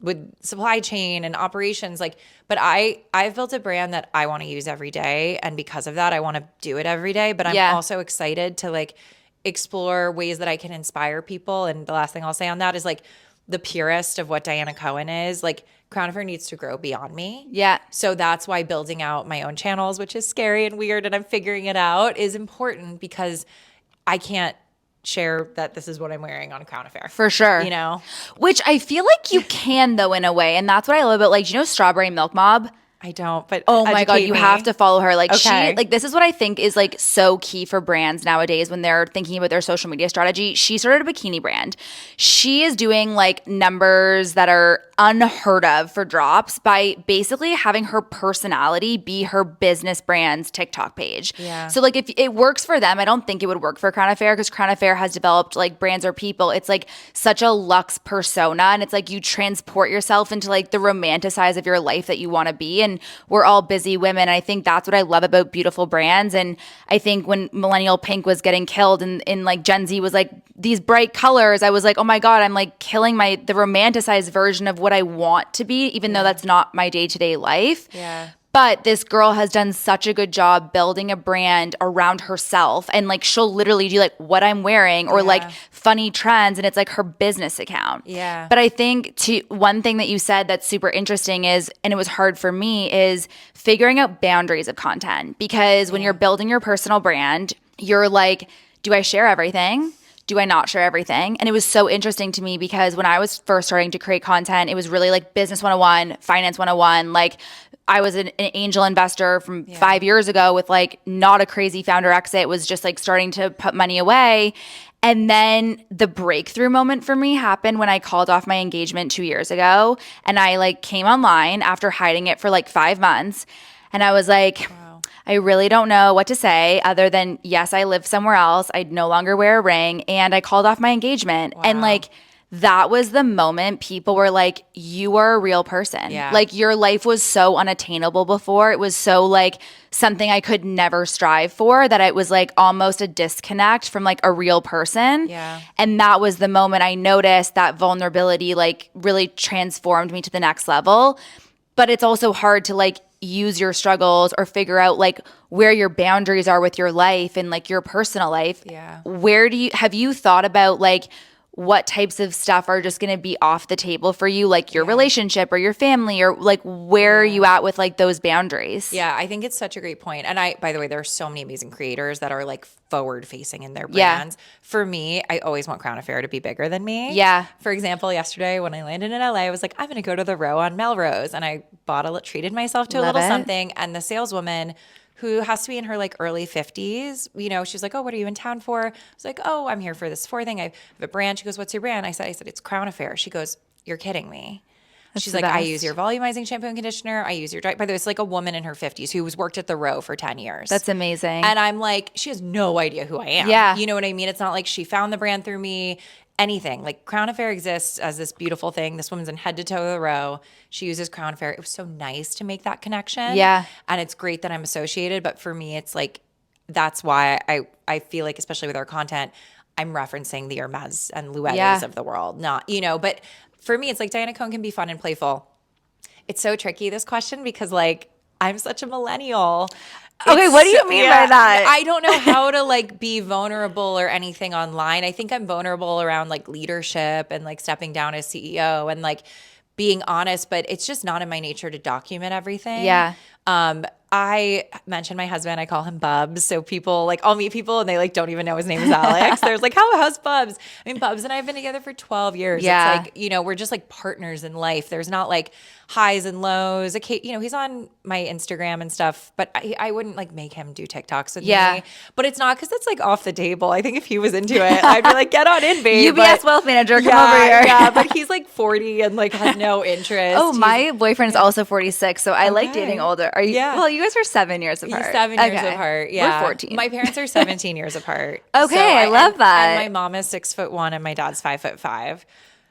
with supply chain and operations, like, but I've built a brand that I want to use every day. And because of that, I want to do it every day. But I'm also excited to like explore ways that I can inspire people. And the last thing I'll say on that is like the purest of what Dianna Cohen is, like Crown Affair needs to grow beyond me. Yeah. So that's why building out my own channels, which is scary and weird, and I'm figuring it out, is important because I can't share that this is what I'm wearing on Crown Affair. For sure. You know? Which I feel like you can though in a way. And that's what I love about like, do you know Strawberry Milk Mob? I don't, but oh my God, you have to follow her. Like she, Okay. like this is what I think is like so key for brands nowadays when they're thinking about their social media strategy. She started a bikini brand. She is doing like numbers that are unheard of for drops by basically having her personality be her business brand's TikTok page. Yeah. So like if it works for them, I don't think it would work for Crown Affair because Crown Affair has developed like brands or people. It's like such a luxe persona and it's like you transport yourself into like the romanticized of your life that you want to be. And we're all busy women. I think that's what I love about beautiful brands. And I think when Millennial Pink was getting killed and like Gen Z was like these bright colors, I was like, oh my God, I'm like killing the romanticized version of what I want to be, even though that's not my day-to-day life. Yeah. But this girl has done such a good job building a brand around herself. And like she'll literally do like what I'm wearing or like funny trends. And it's like her business account. Yeah. But I think one thing that you said that's super interesting is, and it was hard for me, is figuring out boundaries of content. Because when you're building your personal brand, you're like, do I share everything? Do I not share everything? And it was so interesting to me because when I was first starting to create content, it was really like business 101, finance 101. Like I was an angel investor from 5 years ago with like not a crazy founder exit. It was just like starting to put money away. And then the breakthrough moment for me happened when I called off my engagement 2 years ago. And I like came online after hiding it for like 5 months. And I was like, I really don't know what to say other than, yes, I live somewhere else. I no longer wear a ring. And I called off my engagement. And like, that was the moment people were like, you are a real person. Yeah. Like your life was so unattainable before. It was so like something I could never strive for that it was like almost a disconnect from like a real person. Yeah. And that was the moment I noticed that vulnerability like really transformed me to the next level. But it's also hard to like use your struggles or figure out like where your boundaries are with your life and like your personal life. Yeah. Have you thought about like what types of stuff are just going to be off the table for you, like your relationship or your family, or like where are you at with like those boundaries? Yeah, I think it's such a great point. And by the way, there are so many amazing creators that are like forward facing in their brands. For me, I always want Crown Affair to be bigger than me. Yeah. For example, yesterday when I landed in LA, I was like, I'm going to go to the row on Melrose. And I treated myself to a little something. And the saleswoman, who has to be in her like early 50s, you know, she's like, oh, what are you in town for? I was like, oh, I'm here for this Sephora thing. I have a brand. She goes, what's your brand? I said, it's Crown Affair. She goes, you're kidding me. She's like, I use your volumizing shampoo and conditioner. I use your dry. By the way, it's like a woman in her 50s who was worked at the row for 10 years. That's amazing. And I'm like, she has no idea who I am. Yeah. You know what I mean? It's not like she found the brand through me. Anything. Like Crown Affair exists as this beautiful thing. This woman's in head to toe of the row. She uses Crown Affair. It was so nice to make that connection. Yeah. And it's great that I'm associated. But for me, it's like, that's why I feel like, especially with our content, I'm referencing the Hermes and Louettes Yeah. of the world, not, but for me, it's like Dianna Cohen can be fun and playful. It's so tricky, this question, because like I'm such a millennial. Okay, what do you mean by that? I don't know how to like be vulnerable or anything online. I think I'm vulnerable around like leadership and like stepping down as CEO and like being honest, but it's just not in my nature to document everything. Yeah. I mentioned my husband, I call him Bubs. So people like, I'll meet people and they like don't even know his name is Alex. There's like, how's Bubs? I mean, Bubs and I have been together for 12 years. Yeah. It's like, we're just like partners in life. There's not like highs and lows. He's on my Instagram and stuff, but I wouldn't like make him do TikToks with me. But it's not because it's like off the table. I think if he was into it, I'd be like, get on in, babe. UBS wealth manager, come over here. Yeah, but he's like 40 and like has no interest. Oh, my boyfriend is also 46, so I like dating older. Are you? Yeah. Well, you guys are 7 years apart. He's 7 years apart. Yeah. We're 14. My parents are 17 years apart. Okay, So I love that. And my mom is 6'1" and my dad's 5'5".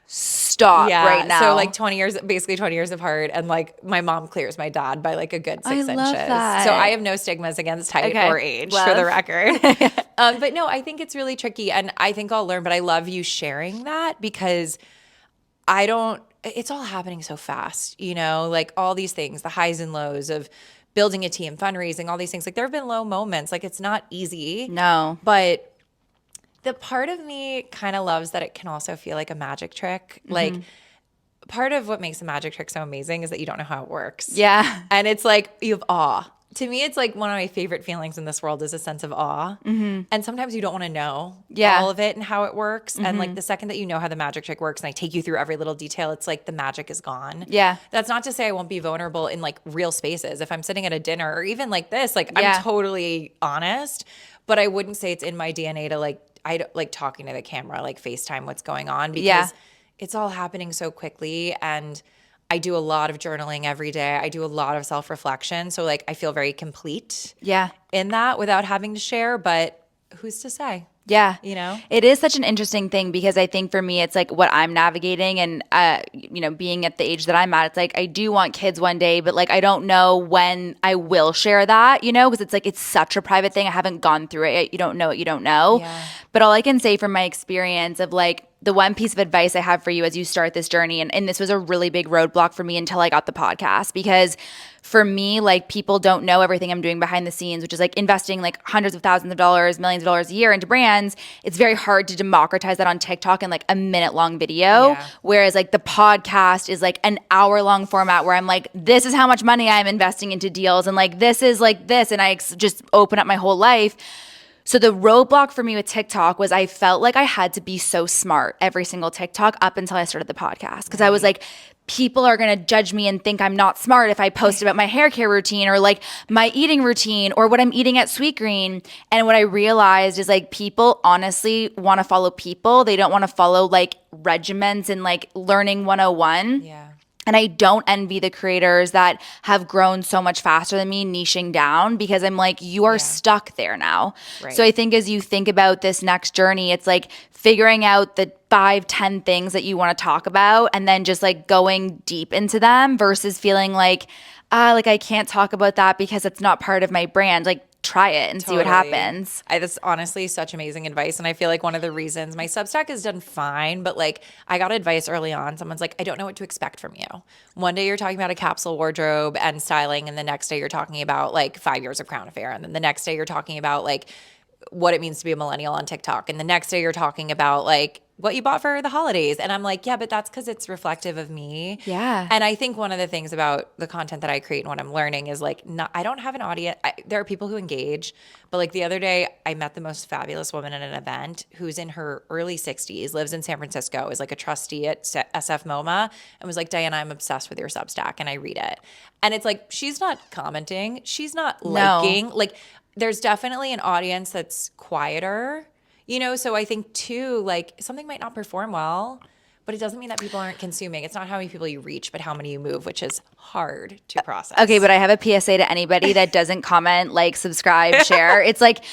Stop right now. So like 20 years, basically 20 years apart. And like my mom clears my dad by like a good 6 inches. love that. So I have no stigmas against height or age for the record. But no, I think it's really tricky and I think I'll learn, but I love you sharing that because it's all happening so fast, like all these things, the highs and lows of building a team, fundraising, all these things. Like there have been low moments. Like it's not easy. No. But the part of me kind of loves that it can also feel like a magic trick. Like part of what makes a magic trick so amazing is that you don't know how it works. Yeah. And it's like you have awe. To me, it's like one of my favorite feelings in this world is a sense of awe. And sometimes you don't want to know all of it and how it works. And like the second that you know how the magic trick works and I take you through every little detail, it's like the magic is gone. Yeah. That's not to say I won't be vulnerable in like real spaces. If I'm sitting at a dinner or even like this, like I'm totally honest, but I wouldn't say it's in my DNA to like, I like talking to the camera, like FaceTime what's going on because it's all happening so quickly. And I do a lot of journaling every day. I do a lot of self-reflection. So like I feel very complete in that without having to share, but who's to say? Yeah. It is such an interesting thing because I think for me, it's like what I'm navigating and, being at the age that I'm at, it's like I do want kids one day, but like I don't know when I will share that, because it's like it's such a private thing. I haven't gone through it. You don't know what you don't know. Yeah. But all I can say from my experience of like the one piece of advice I have for you as you start this journey, and this was a really big roadblock for me until I got the podcast, because for me, like people don't know everything I'm doing behind the scenes, which is like investing like hundreds of thousands of dollars, millions of dollars a year into brands. It's very hard to democratize that on TikTok in like a minute-long video. Yeah. Whereas like the podcast is like an hour-long format where I'm like, this is how much money I'm investing into deals, and like this is like this, and I just open up my whole life. So the roadblock for me with TikTok was I felt like I had to be so smart every single TikTok up until I started the podcast. Because I was like, people are going to judge me and think I'm not smart if I post about my hair care routine or like my eating routine or what I'm eating at Sweetgreen. And what I realized is like people honestly want to follow people. They don't want to follow like regimens and like learning 101. Yeah. And I don't envy the creators that have grown so much faster than me, niching down, because I'm like, you are stuck there now. Right. So I think as you think about this next journey, it's like figuring out the 5-10 things that you want to talk about and then just like going deep into them versus feeling like I can't talk about that because it's not part of my brand. Like try it and see what happens. That's honestly such amazing advice. And I feel like one of the reasons my Substack has done fine, but like I got advice early on. Someone's like, I don't know what to expect from you. One day you're talking about a capsule wardrobe and styling. And the next day you're talking about like 5 years of Crown Affair. And then the next day you're talking about like what it means to be a millennial on TikTok. And the next day you're talking about like what you bought for the holidays. And I'm like, yeah, but that's because it's reflective of me. Yeah. And I think one of the things about the content that I create and what I'm learning is like, I don't have an audience. There are people who engage, but like the other day I met the most fabulous woman at an event who's in her early 60s, lives in San Francisco, is like a trustee at SF MoMA, and was like, Dianna, I'm obsessed with your Substack and I read it. And it's like, she's not commenting. She's not liking. Like there's definitely an audience that's quieter. So I think too, like something might not perform well, but it doesn't mean that people aren't consuming. It's not how many people you reach, but how many you move, which is hard to process. Okay, but I have a PSA to anybody that doesn't comment, like, subscribe, share. It's like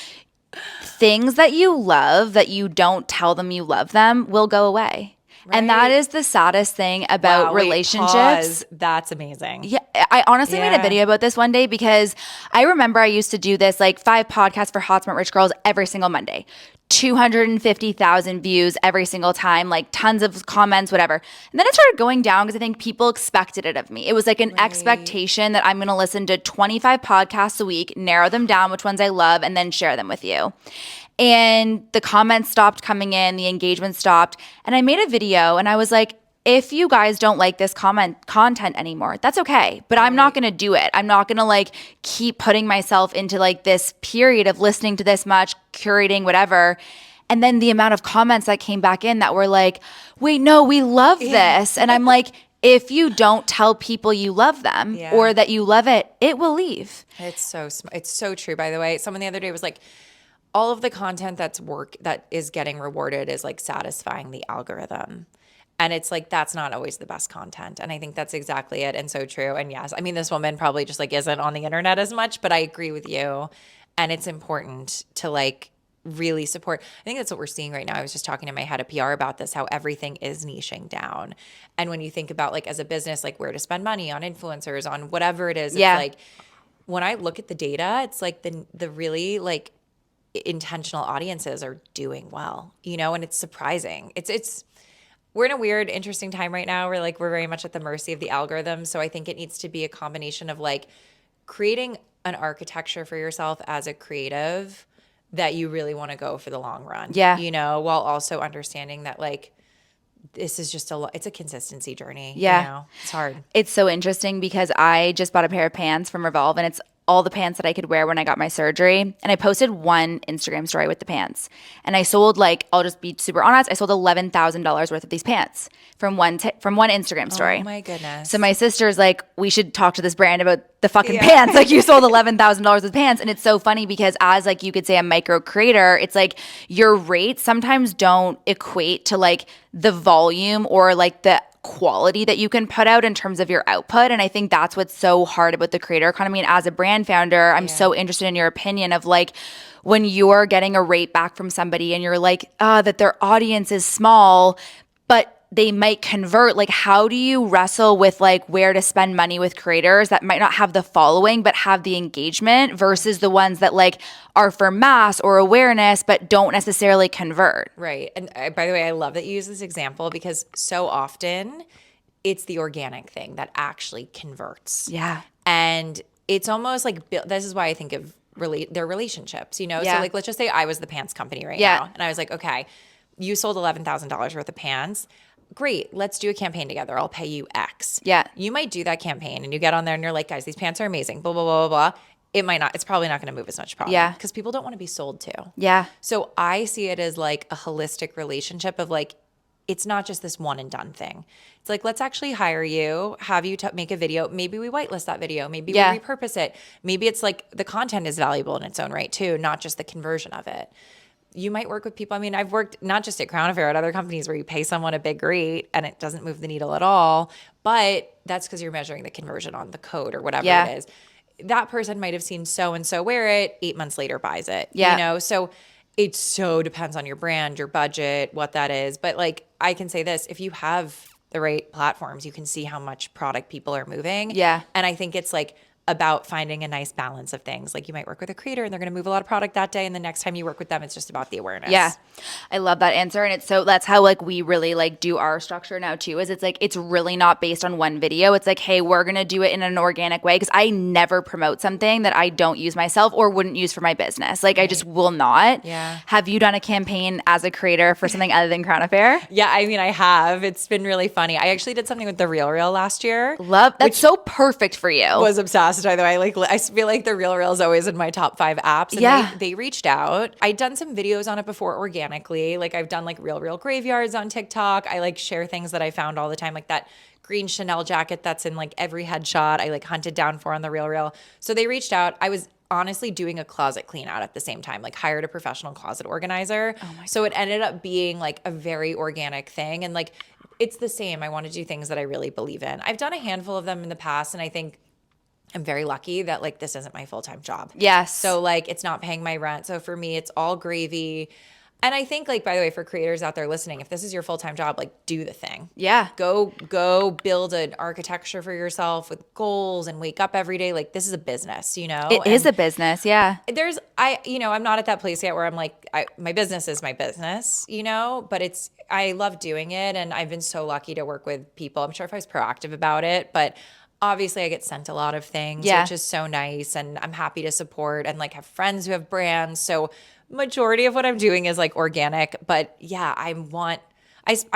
things that you love that you don't tell them you love them will go away. Right. And that is the saddest thing about relationships. Pause. That's amazing. Yeah, I honestly made a video about this one day because I remember I used to do this like 5 podcasts for Hot Smart Rich Girls every single Monday. 250,000 views every single time, like tons of comments, whatever. And then it started going down because I think people expected it of me. It was like an expectation that I'm going to listen to 25 podcasts a week, narrow them down, which ones I love, and then share them with you. And the comments stopped coming in, the engagement stopped. And I made a video and I was like, if you guys don't like this content anymore, that's okay. But I'm not going to do it. I'm not going to like keep putting myself into like this period of listening to this much, curating, whatever. And then the amount of comments that came back in that were like, wait, no, we love this. And I'm like, if you don't tell people you love them or that you love it, it will leave. It's so true, by the way. Someone the other day was like, all of the content that is getting rewarded is like satisfying the algorithm. And it's like, that's not always the best content. And I think that's exactly it. And so true. And yes, I mean, this woman probably just like isn't on the internet as much, but I agree with you. And it's important to like really support. I think that's what we're seeing right now. I was just talking to my head of PR about this, how everything is niching down. And when you think about like as a business, like where to spend money on influencers, on whatever it is, it's like, when I look at the data, it's like the really like intentional audiences are doing well, you know, and it's surprising. We're in a weird, interesting time right now where like we're very much at the mercy of the algorithm. So I think it needs to be a combination of like creating an architecture for yourself as a creative that you really want to go for the long run. Yeah. You know, while also understanding that like this is just it's a consistency journey. Yeah. You know? It's hard. It's so interesting because I just bought a pair of pants from Revolve and it's all the pants that I could wear when I got my surgery. And I posted one Instagram story with the pants. And I sold like, I'll just be super honest, I sold $11,000 worth of these pants from one Instagram story. Oh my goodness. So my sister's like, we should talk to this brand about the fucking pants. Like you sold $11,000 of pants. And it's so funny because as like you could say a micro creator, it's like your rates sometimes don't equate to like the volume or like the quality that you can put out in terms of your output. And I think that's what's so hard about the creator economy. And as a brand founder, I'm so interested in your opinion of like when you're getting a rate back from somebody and you're like, that their audience is small, but they might convert. Like, how do you wrestle with like where to spend money with creators that might not have the following, but have the engagement versus the ones that like are for mass or awareness, but don't necessarily convert? Right. And by the way, I love that you use this example because so often it's the organic thing that actually converts. Yeah. And it's almost like, this is why I think of their relationships, you know? So like, let's just say I was the pants company right now. And I was like, okay, you sold $11,000 worth of pants. Great, let's do a campaign together. I'll pay you X. Yeah. You might do that campaign and you get on there and you're like, guys, these pants are amazing, blah, blah, blah, blah, blah. It's probably not going to move as much probably. Yeah. Because people don't want to be sold to. Yeah. So I see it as like a holistic relationship of like, it's not just this one and done thing. It's like, let's actually hire you, have you make a video. Maybe we whitelist that video. Maybe we repurpose it. Maybe it's like the content is valuable in its own right too, not just the conversion of it. You might work with people. I mean, I've worked not just at Crown Affair, at other companies where you pay someone a big rate and it doesn't move the needle at all. But that's because you're measuring the conversion on the code or whatever it is. That person might have seen so-and-so wear it, 8 months later buys it. You know, so it so depends on your brand, your budget, what that is. But like, I can say this, if you have the right platforms, you can see how much product people are moving. Yeah. And I think it's like about finding a nice balance of things. Like you might work with a creator and they're going to move a lot of product that day. And the next time you work with them, it's just about the awareness. Yeah. I love that answer. And that's how like we really like do our structure now too, is it's like, it's really not based on one video. It's like, hey, we're going to do it in an organic way. Cause I never promote something that I don't use myself or wouldn't use for my business. Like I just will not. Yeah. Have you done a campaign as a creator for something other than Crown Affair? Yeah. I mean, I have. It's been really funny. I actually did something with the Real last year. That's so perfect for you. Was obsessed, by the way. Like I feel like the Real is always in my top 5 apps. And they reached out. I'd done some videos on it before organically. Like I've done like Real graveyards on TikTok. I like share things that I found all the time, like that green Chanel jacket that's in like every headshot I like hunted down for on the Real. So they reached out. I was honestly doing a closet clean out at the same time, like hired a professional closet organizer. So it ended up being like a very organic thing. And like, it's the same. I want to do things that I really believe in. I've done a handful of them in the past. And I think I'm very lucky that like this isn't my full-time job. Yes. So like it's not paying my rent. So for me, it's all gravy. And I think, like, by the way, for creators out there listening, if this is your full-time job, like, do the thing. Yeah. Go build an architecture for yourself with goals and wake up every day. Like, this is a business, you know? It is a business. Yeah. I'm not at that place yet where I'm like, my business is my business, you know? But I love doing it. And I've been so lucky to work with people. I'm sure if I was proactive about it, but obviously I get sent a lot of things, which is so nice. And I'm happy to support and like have friends who have brands. So majority of what I'm doing is like organic, but yeah, I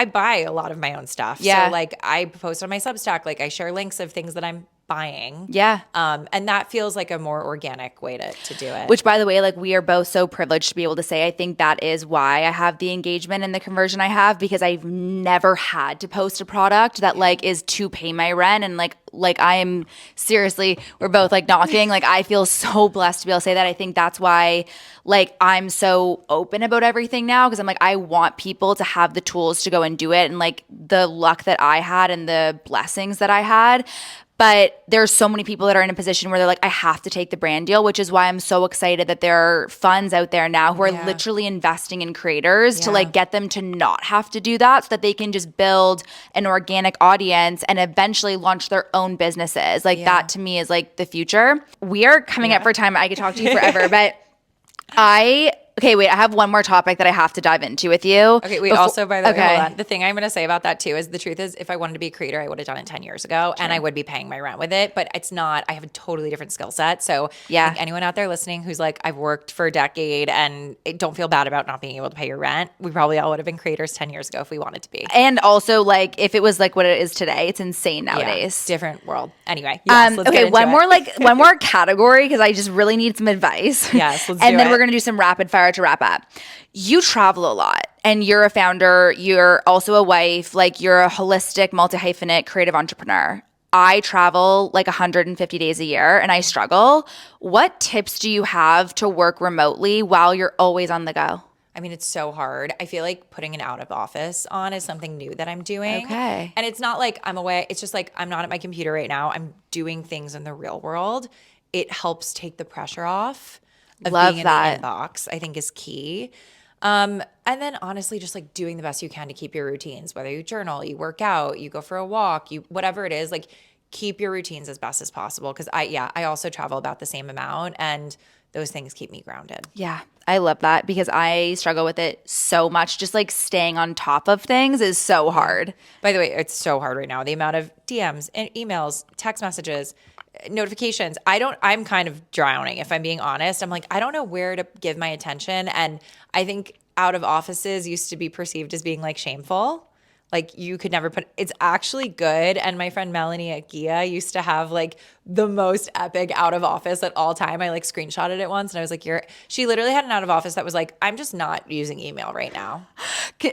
buy a lot of my own stuff. Yeah. So like I post on my Substack, like I share links of things that I'm buying. Yeah. And that feels like a more organic way to do it. Which, by the way, like we are both so privileged to be able to say, I think that is why I have the engagement and the conversion I have, because I've never had to post a product that like is to pay my rent. And like I am seriously, we're both like knocking. Like I feel so blessed to be able to say that. I think that's why like I'm so open about everything now, because I'm like, I want people to have the tools to go and do it. And like the luck that I had and the blessings that I had. But there's so many people that are in a position where they're like, I have to take the brand deal, which is why I'm so excited that there are funds out there now who are literally investing in creators to like get them to not have to do that, so that they can just build an organic audience and eventually launch their own businesses. Like that to me is like the future. We are coming up for time. I could talk to you forever, but okay, wait, I have one more topic that I have to dive into with you. Okay, wait, also, by the way, hold on. The thing I'm going to say about that too is the truth is if I wanted to be a creator, I would have done it 10 years ago and I would be paying my rent with it, but it's not. I have a totally different skill set. So I think anyone out there listening who's like, I've worked for a decade and don't feel bad about not being able to pay your rent, we probably all would have been creators 10 years ago if we wanted to be. And also, like, if it was like what it is today, it's insane nowadays. Different world. Anyway, let's okay, get into one more category, because I just really need some advice. Yes, let's and do then it. we're going to do some rapid fire to wrap up. You travel a lot and you're a founder. You're also a wife. Like you're a holistic, multi-hyphenate creative entrepreneur. I travel like 150 days a year and I struggle. What tips do you have to work remotely while you're always on the go? I mean, it's so hard. I feel like putting an out of office on is something new that I'm doing. Okay. And it's not like I'm away. It's just like I'm not at my computer right now. I'm doing things in the real world. It helps take the pressure off of being in the inbox, I think is key. And then honestly, just like doing the best you can to keep your routines, whether you journal, you work out, you go for a walk, whatever it is, like keep your routines as best as possible. Cause I also travel about the same amount and those things keep me grounded. Yeah, I love that because I struggle with it so much. Just like staying on top of things is so hard. By the way, it's so hard right now. The amount of DMs and emails, text messages, notifications. I'm kind of drowning, if I'm being honest. I'm like, I don't know where to give my attention. And I think out of offices used to be perceived as being like shameful. Like you could never it's actually good. And my friend Melanie at Gia used to have like the most epic out of office at all time. I like screenshotted it once and I was like, she literally had an out of office that was like, I'm just not using email right now.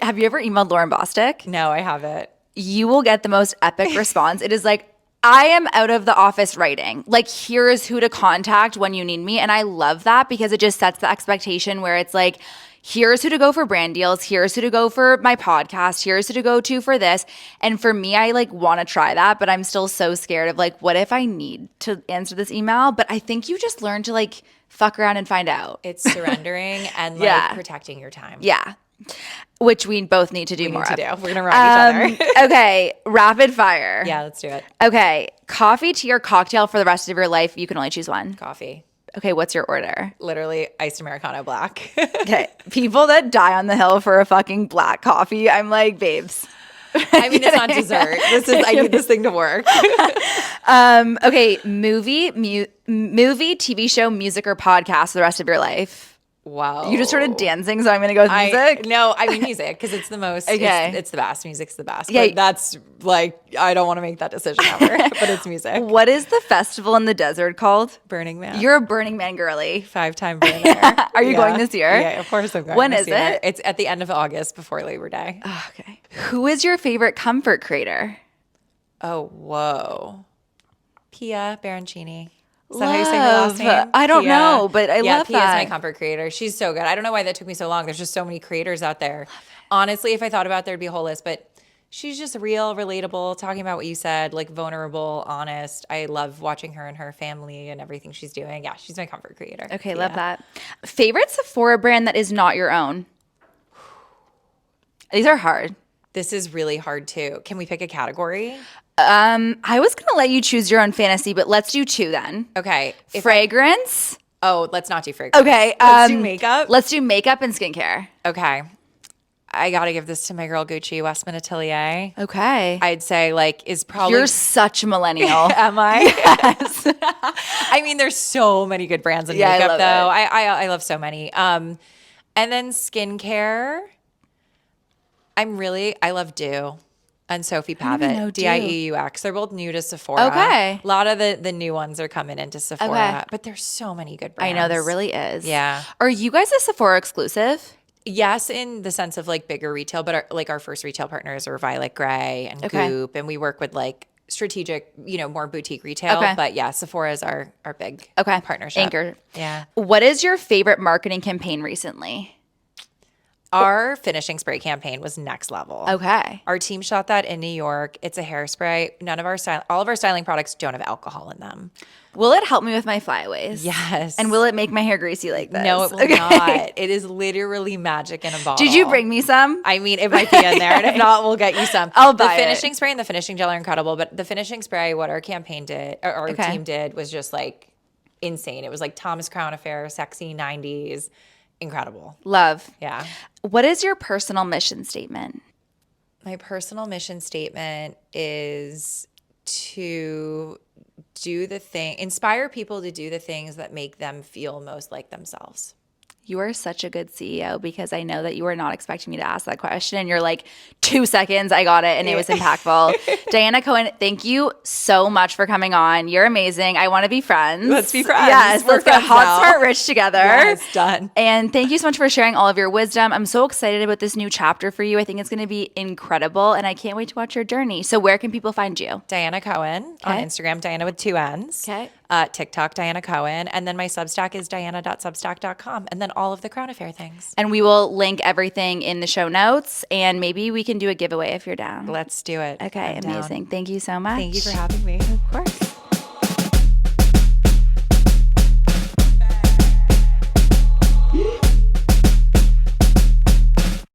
Have you ever emailed Lauren Bostic? No, I haven't. You will get the most epic response. It is like, I am out of the office writing. Like, here is who to contact when you need me. And I love that because it just sets the expectation where it's like, here's who to go for brand deals. Here's who to go for my podcast. Here's who to go to for this. And for me, I like want to try that, but I'm still so scared of like, what if I need to answer this email? But I think you just learn to like fuck around and find out. It's surrendering and like protecting your time. Yeah. Which we both need to do more of. We're going to run each other. Okay. Rapid fire. Yeah, let's do it. Okay. Coffee, tea, or cocktail for the rest of your life. You can only choose one. Coffee. Okay. What's your order? Literally iced Americano black. Okay. People that die on the hill for a fucking black coffee. I'm like, babes. I mean, it's not dessert. I need this thing to work. Okay. Movie, TV show, music, or podcast for the rest of your life. Wow. You just started dancing, so I'm going to go with music? No, I mean music because it's the most, okay. It's the best. Music's the best. Yeah. But that's like, I don't want to make that decision ever, but it's music. What is the festival in the desert called? Burning Man. You're a Burning Man girly. 5-time burner. Are you going this year? Yeah, of course I'm going When this is year. it? It's at the end of August before Labor Day. Oh, okay. Who is your favorite comfort creator? Oh, whoa. Pia Baroncini. Is that how you say her last name? I don't know, but I love Pia's that. my comfort creator. She's so good. I don't know why that took me so long. There's just so many creators out there. Honestly, if I thought about it, there'd be a whole list, but she's just real, relatable, talking about what you said, like vulnerable, honest. I love watching her and her family and everything she's doing. Yeah, she's my comfort creator. Okay, love that. Favorite Sephora brand that is not your own? These are hard. This is really hard too. Can we pick a category? I was going to let you choose your own fantasy, but let's do 2 then. Okay. Fragrance. Let's not do fragrance. Okay. Let's do makeup. Let's do makeup and skincare. Okay. I got to give this to my girl Gucci, Westman Atelier. Okay. I'd say is probably. You're such a millennial. Am I? Yes. I mean, there's so many good brands in Yeah, makeup, though. I love I love so many. And then skincare. I love Dew and Sophie don't even know Pavitt, Dew. Dieux. They're both new to Sephora. Okay. A lot of the new ones are coming into Sephora, Okay. but there's so many good I brands. know there really is. Yeah. Are you guys a Sephora exclusive? Yes, in the sense of bigger retail, but our first retail partners are Violet Grey and Okay. Goop, and we work with strategic, more boutique retail. Okay. But yeah, Sephora is our big partnership. Anchor. Yeah. What is your favorite marketing campaign recently? Our finishing spray campaign was next level. Okay. Our team shot that in New York. It's a hairspray. All of our styling products don't have alcohol in them. Will it help me with my flyaways? Yes. And will it make my hair greasy like this? No, it will not. It is literally magic in a bottle. Did you bring me some? I mean, it might be in there, and if not, we'll get you some. I'll buy The it. finishing spray and the finishing gel are incredible, but the finishing spray, what our campaign did, or our team did, was just insane. It was Thomas Crown Affair, sexy 90s, incredible. Love. Yeah. What is your personal mission statement? My personal mission statement is to inspire people to do the things that make them feel most like themselves. You are such a good CEO because I know that you were not expecting me to ask that question. And you're 2 seconds, I got it, and it was impactful. Dianna Cohen, thank you so much for coming on. You're amazing. I want to be friends. Let's be friends. Yes, let's get hot, smart, rich together. Yes, done. And thank you so much for sharing all of your wisdom. I'm so excited about this new chapter for you. I think it's going to be incredible, and I can't wait to watch your journey. So where can people find you? Dianna Cohen on Instagram, Dianna with 2 N's. Okay. TikTok, Dianna Cohen. And then my Substack is dianna.substack.com. And then all of the Crown Affair things. And we will link everything in the show notes, and maybe we can do a giveaway if you're down. Let's do it. Okay, I'm down. amazing. Thank you so much. Thank you for having me. Of course.